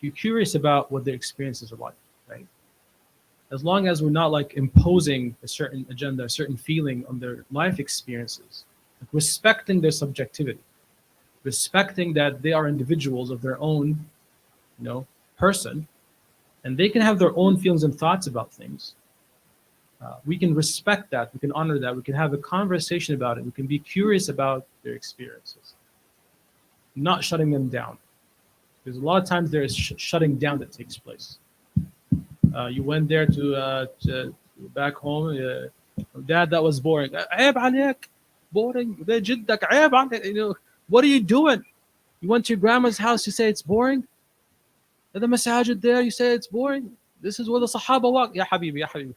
you're curious about what their experiences are like, right? As long as we're not like imposing a certain agenda, a certain feeling on their life experiences, like respecting their subjectivity, respecting that they are individuals of their own, person, and they can have their own feelings and thoughts about things. We can respect that. We can honor that. We can have a conversation about it. We can be curious about their experiences, not shutting them down. Because a lot of times there is shutting down that takes place. You went there to back home. Dad, that was boring. عيب عليك. Boring. ده جدك. عيب عليك. What are you doing? You went to your grandma's house. You say it's boring. The masajid there. You say it's boring. This is where the Sahaba walk. Ya habibi, ya habibi.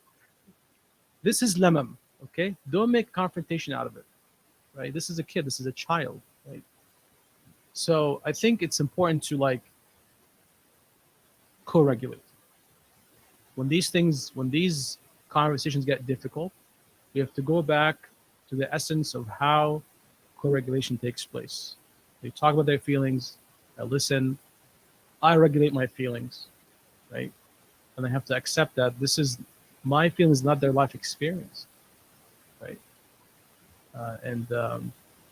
This is lemam. Okay, don't make confrontation out of it. Right? This is a kid. This is a child. Right? So I think it's important to like co-regulate. When these conversations get difficult, we have to go back to the essence of how co-regulation takes place. They talk about their feelings, I listen, I regulate my feelings, right? And I have to accept that this is my feelings, not their life experience, right?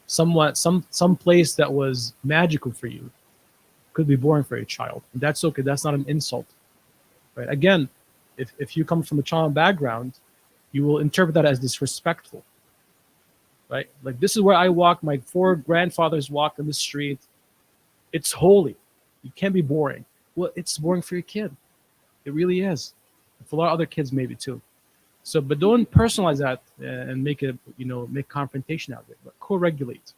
Some place that was magical for you could be boring for a child. And that's okay. That's not an insult, right? Again, if you come from a child background, you will interpret that as disrespectful, right? Like, this is where I walk. My 4 grandfathers walked in the street. It's holy. You can't be boring. Well, it's boring for your kid. It really is. For a lot of other kids, maybe too. So, but don't personalize that and make it, make confrontation out of it. But co-regulate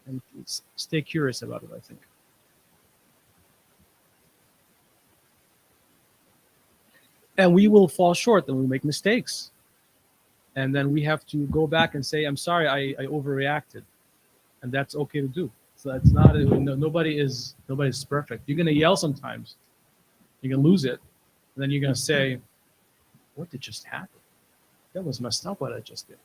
and stay curious about it, I think. And we will fall short and we'll make mistakes. And then we have to go back and say, I'm sorry, I overreacted. And that's okay to do. So that's not, nobody's perfect. You're going to yell sometimes. You're going to lose it. And then you're going to say, what did just happen? That was messed up what I just did.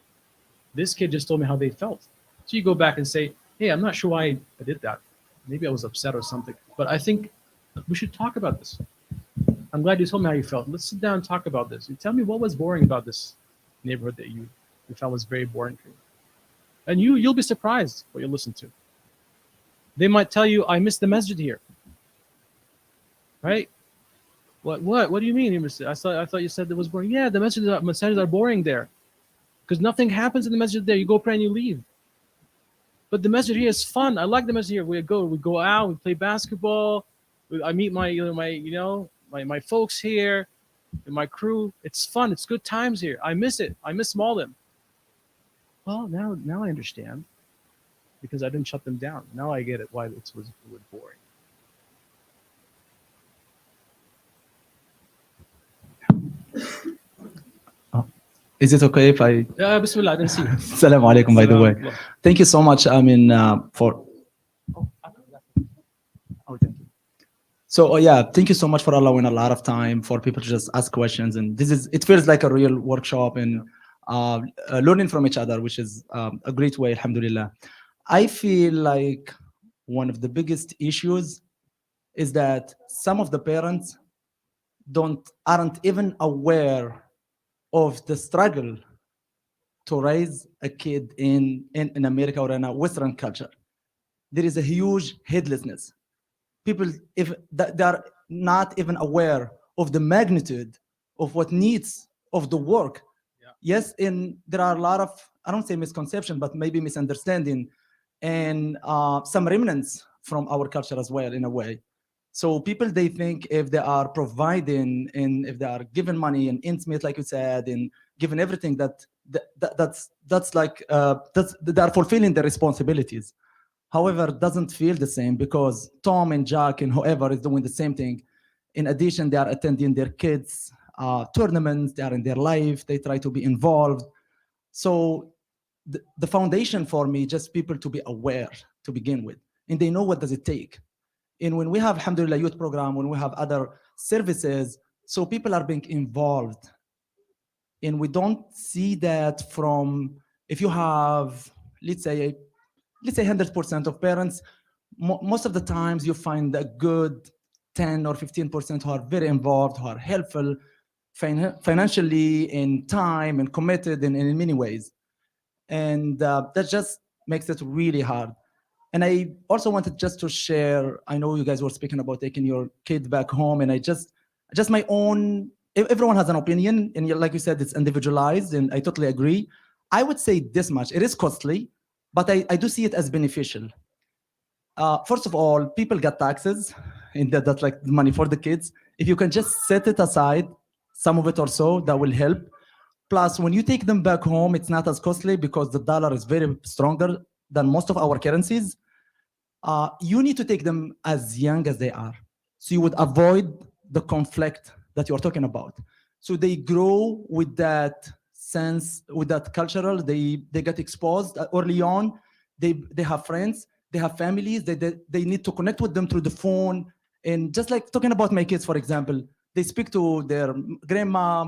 This kid just told me how they felt. So you go back and say, hey, I'm not sure why I did that. Maybe I was upset or something. But I think we should talk about this. I'm glad you told me how you felt. Let's sit down and talk about this. You tell me what was boring about this neighborhood that you felt was very boring for you. And you'll be surprised what you listen to. They might tell you, I miss the masjid here. Right? What do you mean you missed it? I thought you said it was boring. Yeah, the masjids are boring there. Because nothing happens in the masjid there. You go pray and you leave. But the masjid here is fun. I like the masjid here. We go out, we play basketball. I meet my folks here, and my crew. It's fun. It's good times here. I miss it. I miss Malden. Well, now I understand, because I didn't shut them down. Now I get it why it was boring. Is it okay if I? Bismillah, I didn't see you. Assalamu alaikum, by the way. Salam. Thank you so much. I mean, for. Oh, thank you. So yeah, thank you so much for allowing a lot of time for people to just ask questions, and it feels like a real workshop and learning from each other, which is a great way. Alhamdulillah. I feel like one of the biggest issues is that some of the parents aren't even aware of the struggle to raise a kid in America or in a Western culture. There is a huge heedlessness. People, if they are not even aware of the magnitude of what needs of the work. Yeah. Yes, there are a lot of, I don't say misconception, but maybe misunderstanding and some remnants from our culture as well in a way. So people, they think if they are providing and if they are giving money and intimate, like you said, and giving everything that's like they are fulfilling their responsibilities. However, it doesn't feel the same because Tom and Jack and whoever is doing the same thing. In addition, they are attending their kids' tournaments, they are in their life, they try to be involved. So the foundation for me, just people to be aware to begin with, and they know what does it take. And when we have, alhamdulillah, youth program, when we have other services, so people are being involved. And we don't see that from, if you have, let's say 100% of parents, most of the times you find a good 10 or 15% who are very involved, who are helpful financially, in time, and committed in many ways. And that just makes it really hard. And I also wanted just to share, I know you guys were speaking about taking your kid back home, and I just my own, everyone has an opinion, and like you said, it's individualized, and I totally agree. I would say this much, it is costly, but I do see it as beneficial. First of all, people get taxes, and that's like the money for the kids. If you can just set it aside, some of it or so, that will help. Plus, when you take them back home, it's not as costly because the dollar is very stronger than most of our currencies. You need to take them as young as they are. So you would avoid the conflict that you're talking about. So they grow with that sense, with that cultural, they get exposed early on. They have friends, they have families, they need to connect with them through the phone. And just like talking about my kids, for example, they speak to their grandma,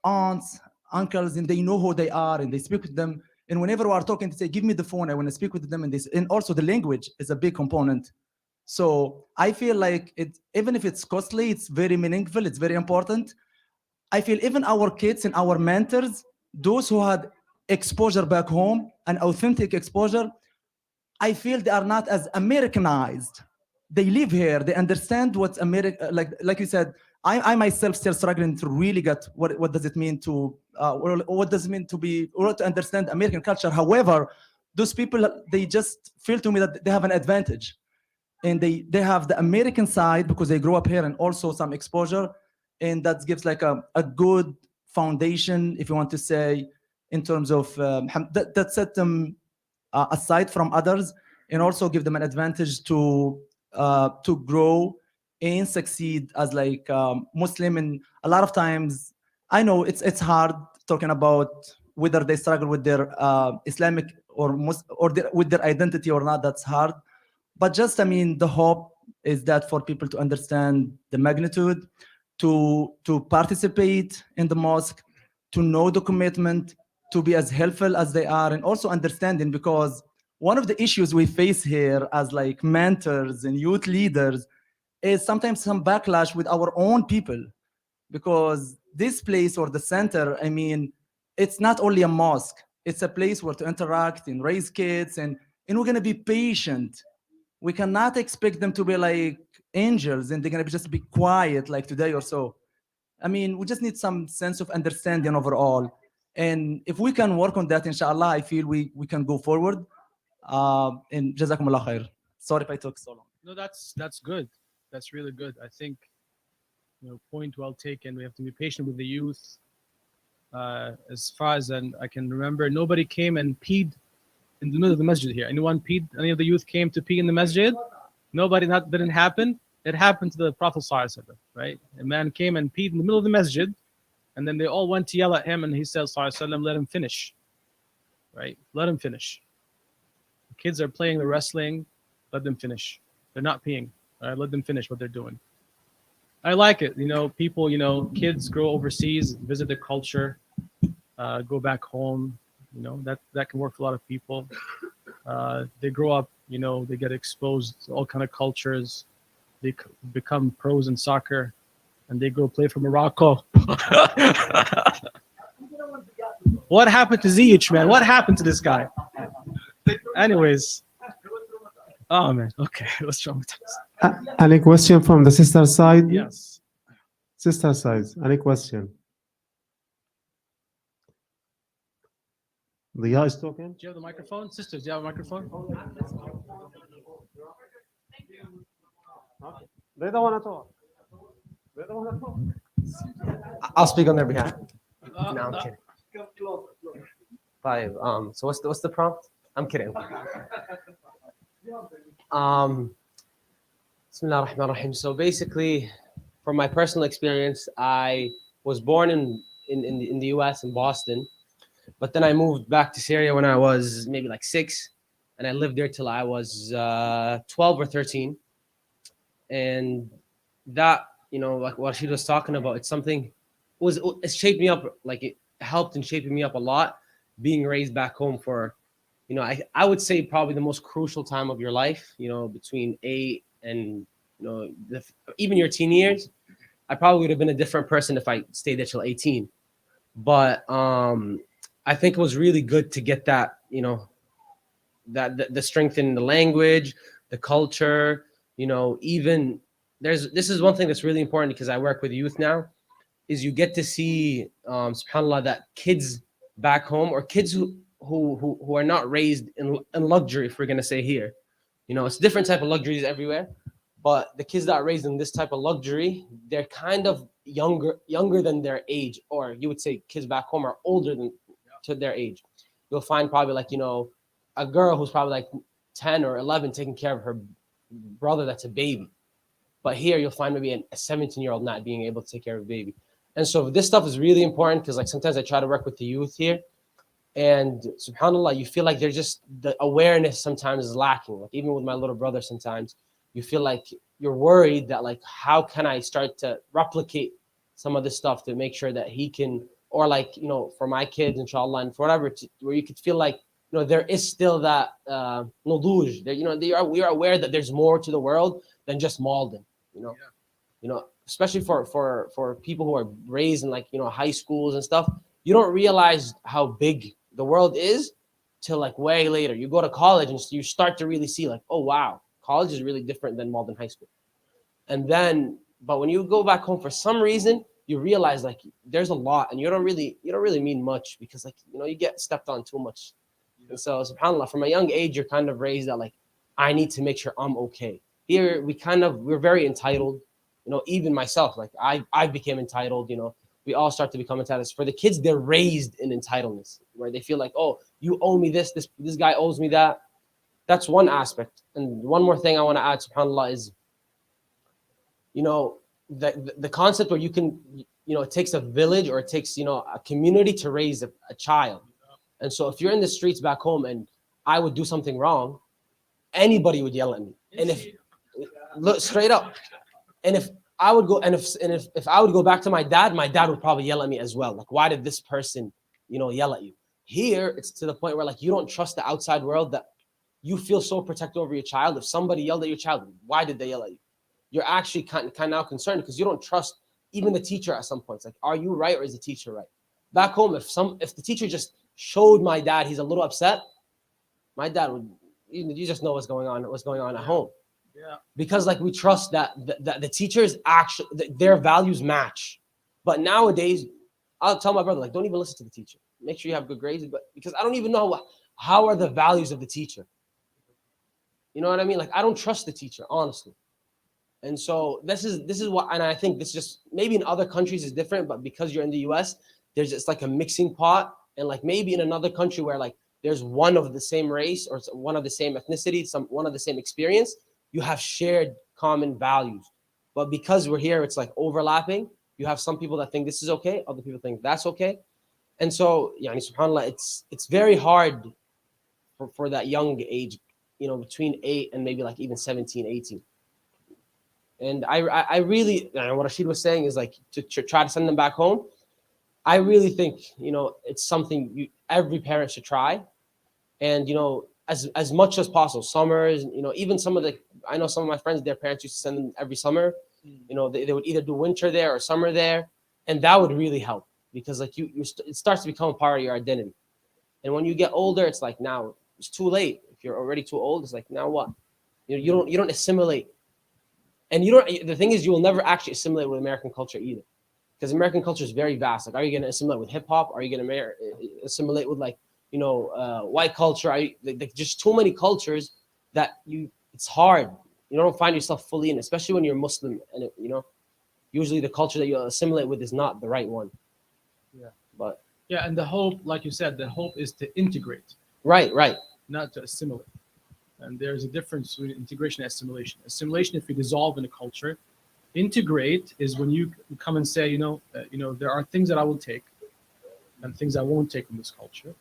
aunts, uncles, and they know who they are, and they speak with them. And whenever we are talking, they say, give me the phone, I want to speak with them. And also the language is a big component. So I feel like even if it's costly, it's very meaningful, it's very important. I feel even our kids and our mentors, those who had exposure back home, an authentic exposure, I feel they are not as Americanized. They live here, they understand what's America, like you said, I myself still struggling to really get what does it mean to, what does it mean to be, or to understand American culture. However, those people, they just feel to me that they have an advantage. And they have the American side because they grew up here, and also some exposure. And that gives like a good foundation, if you want to say, in terms of, that set them aside from others, and also give them an advantage to grow and succeed as like Muslim. And a lot of times, I know it's hard talking about whether they struggle with their Islamic or with their identity or not. That's hard. But just, I mean, the hope is that for people to understand the magnitude, to participate in the mosque, to know the commitment, to be as helpful as they are, and also understanding, because one of the issues we face here as like mentors and youth leaders is sometimes some backlash with our own people, because this place or the center, I mean, it's not only a mosque, it's a place where to interact and raise kids, and we're going to be patient. We cannot expect them to be like angels and they're going to just be quiet like today or so. I mean, we just need some sense of understanding overall. And if we can work on that, inshallah, I feel we can go forward. And jazakumullah khair. Sorry if I took so long. No, that's good. That's really good. I think, point well taken. We have to be patient with the youth. As far as I can remember, nobody came and peed in the middle of the masjid here. Anyone peed? Any of the youth came to pee in the masjid? Nobody. That didn't happen. It happened to the Prophet ﷺ, right? A man came and peed in the middle of the masjid, And then they all went to yell at him, and he says, "Sallallahu Alaihi Wasallam, let him finish." Right? Let him finish. The kids are playing the wrestling. Let them finish. They're not peeing. All right? Let them finish what they're doing. I like it. People, kids grow overseas, visit their culture, go back home. That can work for a lot of people. They grow up, they get exposed to all kind of cultures. They become pros in soccer, and they go play for Morocco. What happened to Ziyech, man? What happened to this guy? Anyways. Oh, man. Okay. What's wrong with this? Any question from the sister side? Yes. Sister side, any question? The guy is talking? Do you have the microphone? Sisters, do you have a microphone? They don't want to talk. They don't want to talk. I'll speak on their behalf. Uh, No, I'm kidding. Five. So what's the prompt? I'm kidding. Bismillah ar-Rahman ar-Rahim. So basically, from my personal experience, I was born in the US in Boston, but then I moved back to Syria when I was maybe like 6, and I lived there till I was 12 or 13. And that, like what she was talking about, it's something it shaped me up, like it helped in shaping me up a lot, being raised back home for, I would say probably the most crucial time of your life, between 8 and, even your teen years. I probably would have been a different person if I stayed there till 18. But I think it was really good to get that, that the strength in the language, the culture, even this is one thing that's really important because I work with youth now, is you get to see, subhanAllah, that kids back home, or kids who are not raised in luxury, if we're going to say here, it's different type of luxuries everywhere, but the kids that are raised in this type of luxury, they're kind of younger than their age, or you would say kids back home are older than to their age. You'll find probably like, a girl who's probably like 10 or 11 taking care of her brother that's a baby. But here you'll find maybe a 17-year-old not being able to take care of a baby. And so this stuff is really important because like sometimes I try to work with the youth here, and subhanAllah, you feel like there's just the awareness sometimes is lacking. Like even with my little brother, sometimes you feel like you're worried that like, how can I start to replicate some of this stuff to make sure that he can, or like, for my kids, inshallah, and for whatever, where you could feel like, there is still that nuduj. We are aware that there's more to the world than just Malden, especially for people who are raised in like, high schools and stuff. You don't realize how big the world is till like way later. You go to college and you start to really see like, oh wow, college is really different than Malden High School. And then, but when you go back home, for some reason, you realize like there's a lot, and you don't really mean much because like, you get stepped on too much. And so subhanAllah, from a young age, you're kind of raised that like, I need to make sure I'm okay. Here, we're very entitled, even myself, like I became entitled, we all start to become entitled. For the kids, they're raised in entitledness, where they feel like, oh, you owe me this guy owes me that. That's one aspect. And one more thing I want to add, subhanAllah, is, the concept where you can, it takes a village, or it takes, a community to raise a child. And so if you're in the streets back home and I would do something wrong, anybody would yell at me. And if, look straight up, and if I would go, and if I would go back to my dad would probably yell at me as well. Like, why did this person, yell at you? Here, it's to the point where like, you don't trust the outside world, that you feel so protective over your child. If somebody yelled at your child, why did they yell at you? You're actually kind of now concerned because you don't trust even the teacher at some points. Like, are you right, or is the teacher right? Back home, if the teacher just showed my dad he's a little upset, my dad would, you just know what's going on at home. Yeah. Because like we trust that the teachers actually, their values match. But nowadays, I'll tell my brother, like, don't even listen to the teacher. Make sure you have good grades, but because I don't even know how are the values of the teacher. You know what I mean? Like, I don't trust the teacher, honestly. And so this is what, and I think this just, maybe in other countries is different, but because you're in the US, there's just like a mixing pot. And like maybe in another country where like there's one of the same race or one of the same ethnicity, one of the same experience, you have shared common values. But because we're here, it's like overlapping. You have some people that think this is okay, other people think that's okay. And so, yani, subhanAllah, it's very hard for that young age, you know, between 8 and maybe like even 17, 18. And I really, what Rashid was saying is like to try to send them back home. I really think, you know, it's something every parent should try. And, you know, as much as possible, summers, you know, even I know some of my friends, their parents used to send them every summer. You know, they would either do winter there or summer there. And that would really help because like it starts to become a part of your identity. And when you get older, it's like now it's too late. If you're already too old, it's like now what? You don't assimilate. And the thing is, you will never actually assimilate with American culture either. Because American culture is very vast. Like, are you going to assimilate with hip hop? Are you going to assimilate with like, you know, white culture? Like just too many cultures that it's hard. You don't find yourself fully in, especially when you're Muslim. And you know, usually the culture that you assimilate with is not the right one. Yeah. But yeah, and the hope, like you said, the hope is to integrate. Right. Not to assimilate. And there's a difference between integration and assimilation. Assimilation, if you dissolve in a culture. Integrate is when you come and say, you know, there are things that I will take and things I won't take from this culture.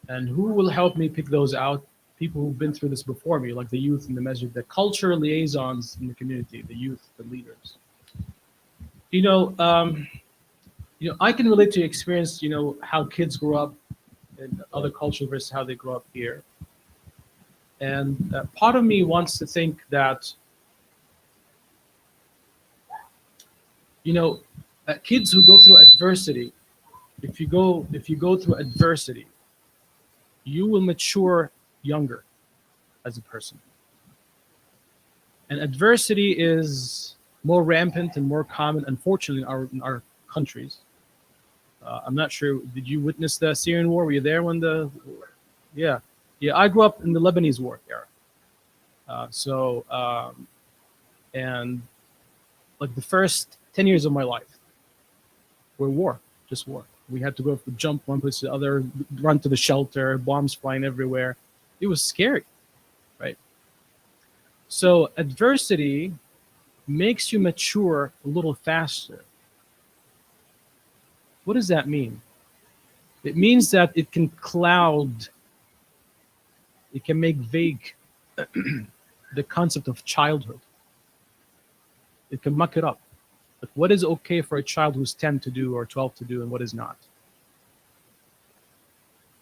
And who will help me pick those out? People who've been through this before me, like the youth in the masjid, the culture liaisons in the community, the youth, the leaders. You know, I can relate to your experience, you know, how kids grow up in other cultures versus how they grow up here. And part of me wants to think that, you know, kids who go through adversity, if you go through adversity, you will mature younger as a person. And adversity is more rampant and more common, unfortunately, in our countries. I'm not sure. Did you witness the Syrian war? Were you there when Yeah. I grew up in the Lebanese war era. And like the first 10 years of my life were just war. We had to go jump one place to the other, run to the shelter, bombs flying everywhere. It was scary, right? So adversity makes you mature a little faster. What does that mean? It means that it can cloud, it can make vague the concept of childhood. It can muck it up. But what is okay for a child who's 10 to do or 12 to do and what is not?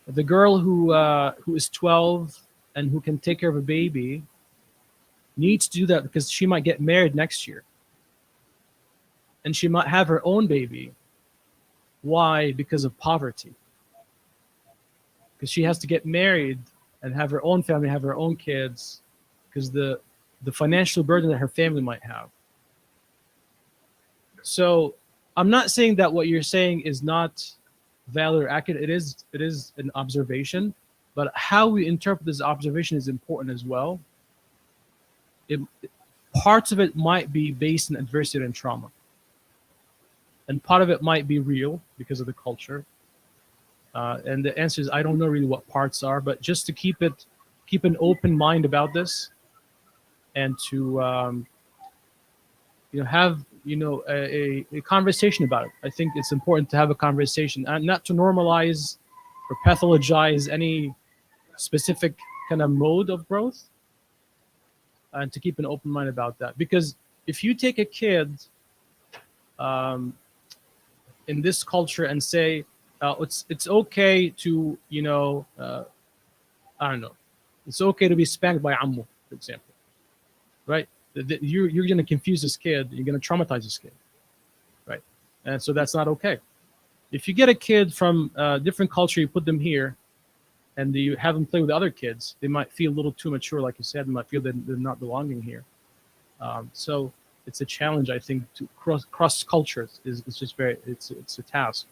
The girl who is 12 and who can take care of a baby needs to do that because she might get married next year. And she might have her own baby. Why? Because of poverty. Because she has to get married and have her own family, have her own kids, because the financial burden that her family might have. So I'm not saying that what you're saying is not valid or accurate. It is an observation, but how we interpret this observation is important as well. Parts of it might be based in adversity and trauma. And part of it might be real because of the culture. And the answer is I don't know really what parts are, but just to keep an open mind about this, and to have a conversation about it. I think it's important to have a conversation and not to normalize or pathologize any specific kind of mode of growth, and to keep an open mind about that. Because if you take a kid in this culture and say it's okay to I don't know, it's okay to be spanked by Ammu, for example, right? You're going to confuse this kid. You're going to traumatize this kid, right? And so that's not okay. If you get a kid from a different culture, you put them here, and you have them play with other kids, they might feel a little too mature, like you said. They might feel that they're not belonging here. So it's a challenge, I think, to cross cultures. It's just it's a task.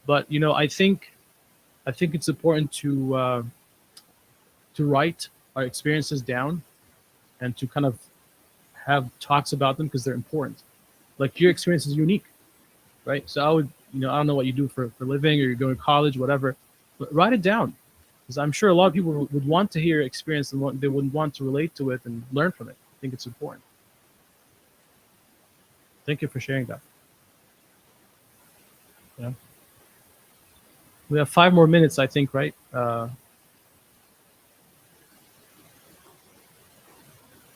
But I think it's important to write our experiences down and to kind of have talks about them because they're important. Like your experience is unique, right? So I would, I don't know what you do for a living or you're going to college, whatever, but write it down, because I'm sure a lot of people would want to hear your experience and they would want to relate to it and learn from it. I think it's important. Thank you for sharing that. We have 5 more minutes, I think, right?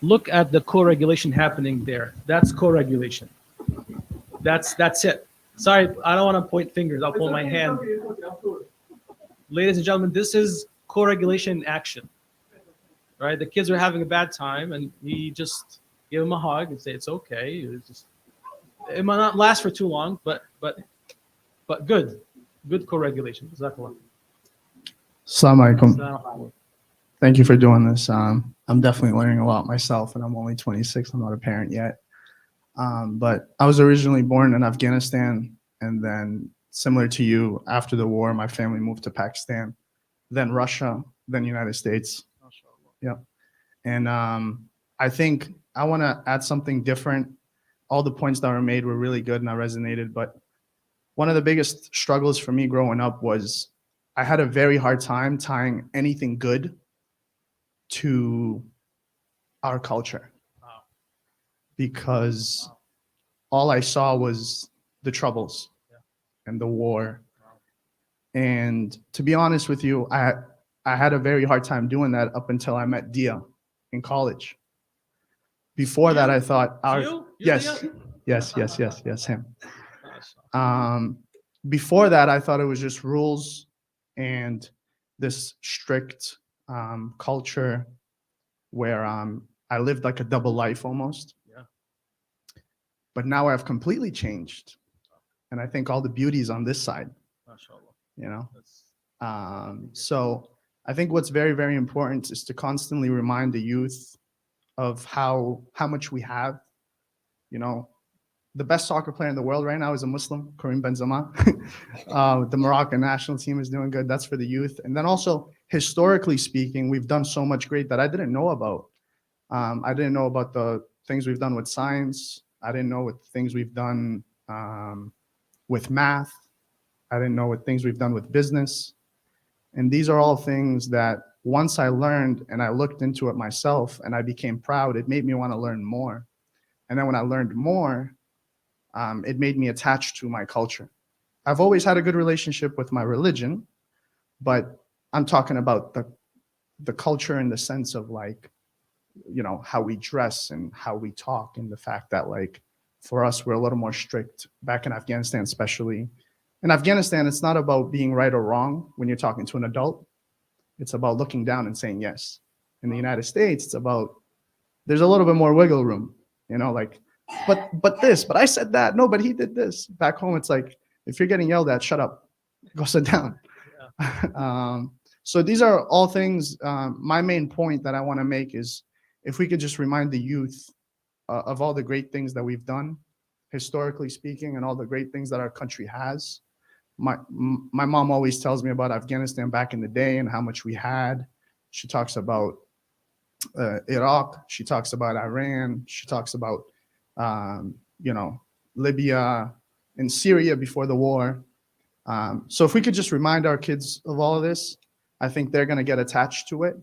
Look at the co-regulation happening there. That's co-regulation. That's it. Sorry, I don't want to point fingers. I'll pull my hand. Ladies and gentlemen, this is co-regulation in action. Right? The kids are having a bad time, and we just give them a hug and say it's okay. It might not last for too long, but good co-regulation. Assalamu alaikum. Jazakallah. Thank you for doing this. I'm definitely learning a lot myself, and I'm only 26. I'm not a parent yet. But I was originally born in Afghanistan, and then similar to you, after the war, my family moved to Pakistan, then Russia, then United States. Yep. And I think I want to add something different. All the points that were made were really good and I resonated, but one of the biggest struggles for me growing up was I had a very hard time tying anything good to our culture. Wow. Because all I saw was the troubles and the war. And to be honest with you, I had a very hard time doing that up until I met Dia in college. Before that, I thought, yes, him. Before that, I thought it was just rules and this strict culture where I lived like a double life almost. Yeah. But now I've completely changed. And I think all the beauty is on this side, you know? So I think what's very, very important is to constantly remind the youth of how much we have. You know, the best soccer player in the world right now is a Muslim, Karim Benzema. The Moroccan national team is doing good. That's for the youth. And then also, historically speaking, we've done so much great that I didn't know about. I didn't know about the things we've done with science. I didn't know what things we've done with math. I didn't know what things we've done with business. And these are all things that once I learned and I looked into it myself and I became proud, it made me want to learn more. And then when I learned more, it made me attached to my culture. I've always had a good relationship with my religion, but I'm talking about the culture in the sense of like, you know, how we dress and how we talk, and the fact that like for us, we're a little more strict back in Afghanistan, especially. In Afghanistan, it's not about being right or wrong when you're talking to an adult. It's about looking down and saying yes. In the United States, it's about, there's a little bit more wiggle room, you know, like, but this, but I said that. No, but he did this. Back home, it's like, if you're getting yelled at, shut up, go sit down. Yeah. So these are all things. My main point that I want to make is if we could just remind the youth of all the great things that we've done, historically speaking, and all the great things that our country has. My mom always tells me about Afghanistan back in the day and how much we had. She talks about Iraq. She talks about Iran. She talks about, you know, Libya and Syria before the war. So if we could just remind our kids of all of this, I think they're going to get attached to it.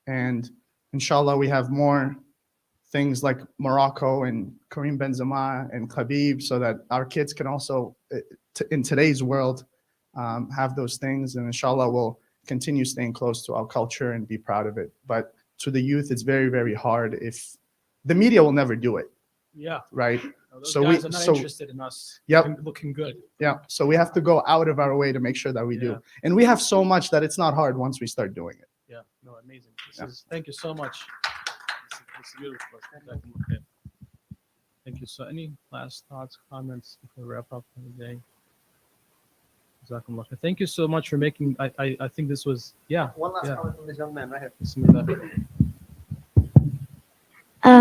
And inshallah, we have more things like Morocco and Karim Benzema and Khabib, so that our kids can also, in today's world, have those things. And inshallah, we'll continue staying close to our culture and be proud of it. But to the youth, it's very, very hard. If the media will never do it. Yeah. Right. No, those guys are not interested in us looking good. Yeah. So we have to go out of our way to make sure that we do. And we have so much that it's not hard once we start doing it. Yeah. No, amazing. Thank you so much. This is beautiful. Okay. Thank you. So any last thoughts, comments before we wrap up for the day? Thank you so much for making, I think this was, One last comment from this young man right here.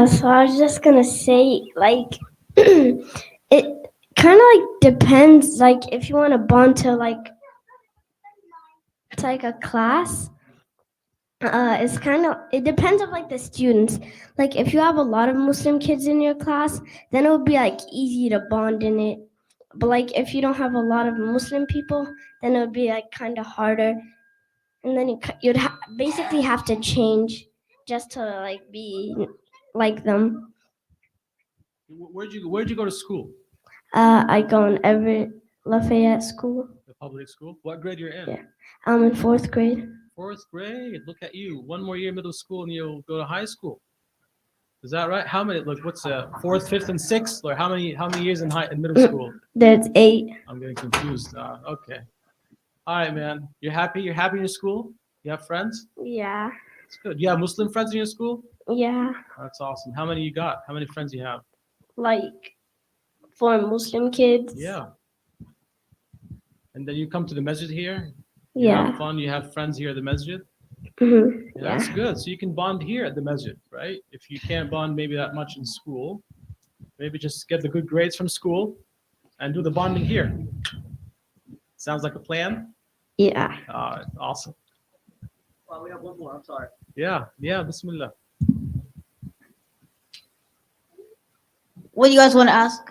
So I was just gonna say, like, it kind of like depends, like if you want to bond to like a class, it's kind of, it depends on like the students. Like if you have a lot of Muslim kids in your class, then it would be like easy to bond in it. But like if you don't have a lot of Muslim people, then it would be like kind of harder. And then you'd basically have to change just to like be like them. Where'd you go to school? I go in Lafayette School. The public school. What grade you're in? Yeah. I'm in 4th grade. Fourth grade. Look at you. One more year middle school and you'll go to high school. Is that right? How many? Look, what's fourth, fifth, and sixth? Or how many years in middle school? There's 8. I'm getting confused. Okay. All right, man. You're happy? You're happy in your school? You have friends? Yeah. It's good. You have Muslim friends in your school? Yeah. That's awesome. How many you got? How many friends you have? Like 4 Muslim kids. Yeah. And then you come to the masjid here? You Yeah. have fun? You have friends here at the masjid? Mhm. Yeah, that's good. So you can bond here at the masjid, right? If you can't bond maybe that much in school, maybe just get the good grades from school and do the bonding here. Sounds like a plan? Yeah. Awesome. Well, we have one more. I'm sorry. Yeah, Bismillah. What do you guys want to ask?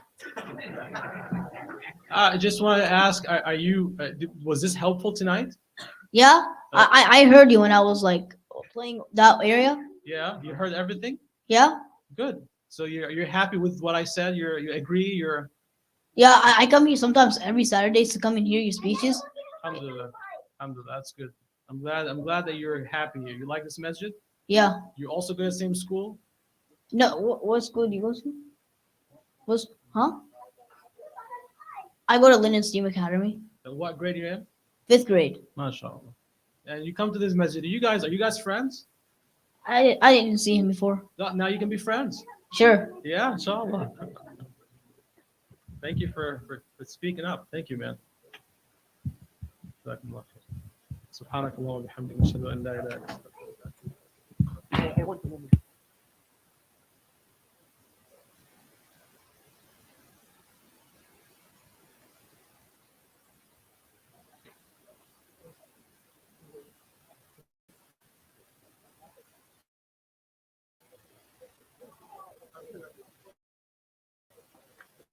I just want to ask, are you, was this helpful tonight? Yeah, I heard you when I was like playing that area. Yeah, you heard everything? Yeah, Good. So you're happy with what I said? You agree? yeah. I come here sometimes every Saturdays to come and hear your speeches. Alhamdulillah. Alhamdulillah. That's good. I'm glad that you're happy here. You like this masjid? Yeah. You also go to the same school? No, what school do you go to? Huh? I go to Linden Steam Academy, And what grade are you in? 5th grade. MashaAllah. And you come to this masjid. Are you guys friends? I didn't see him before. Now you can be friends. Sure. Yeah, inshallah. Thank you for speaking up. Thank you, man. سبحانك اللهم وبحمدك نشهد ان لا اله الا انت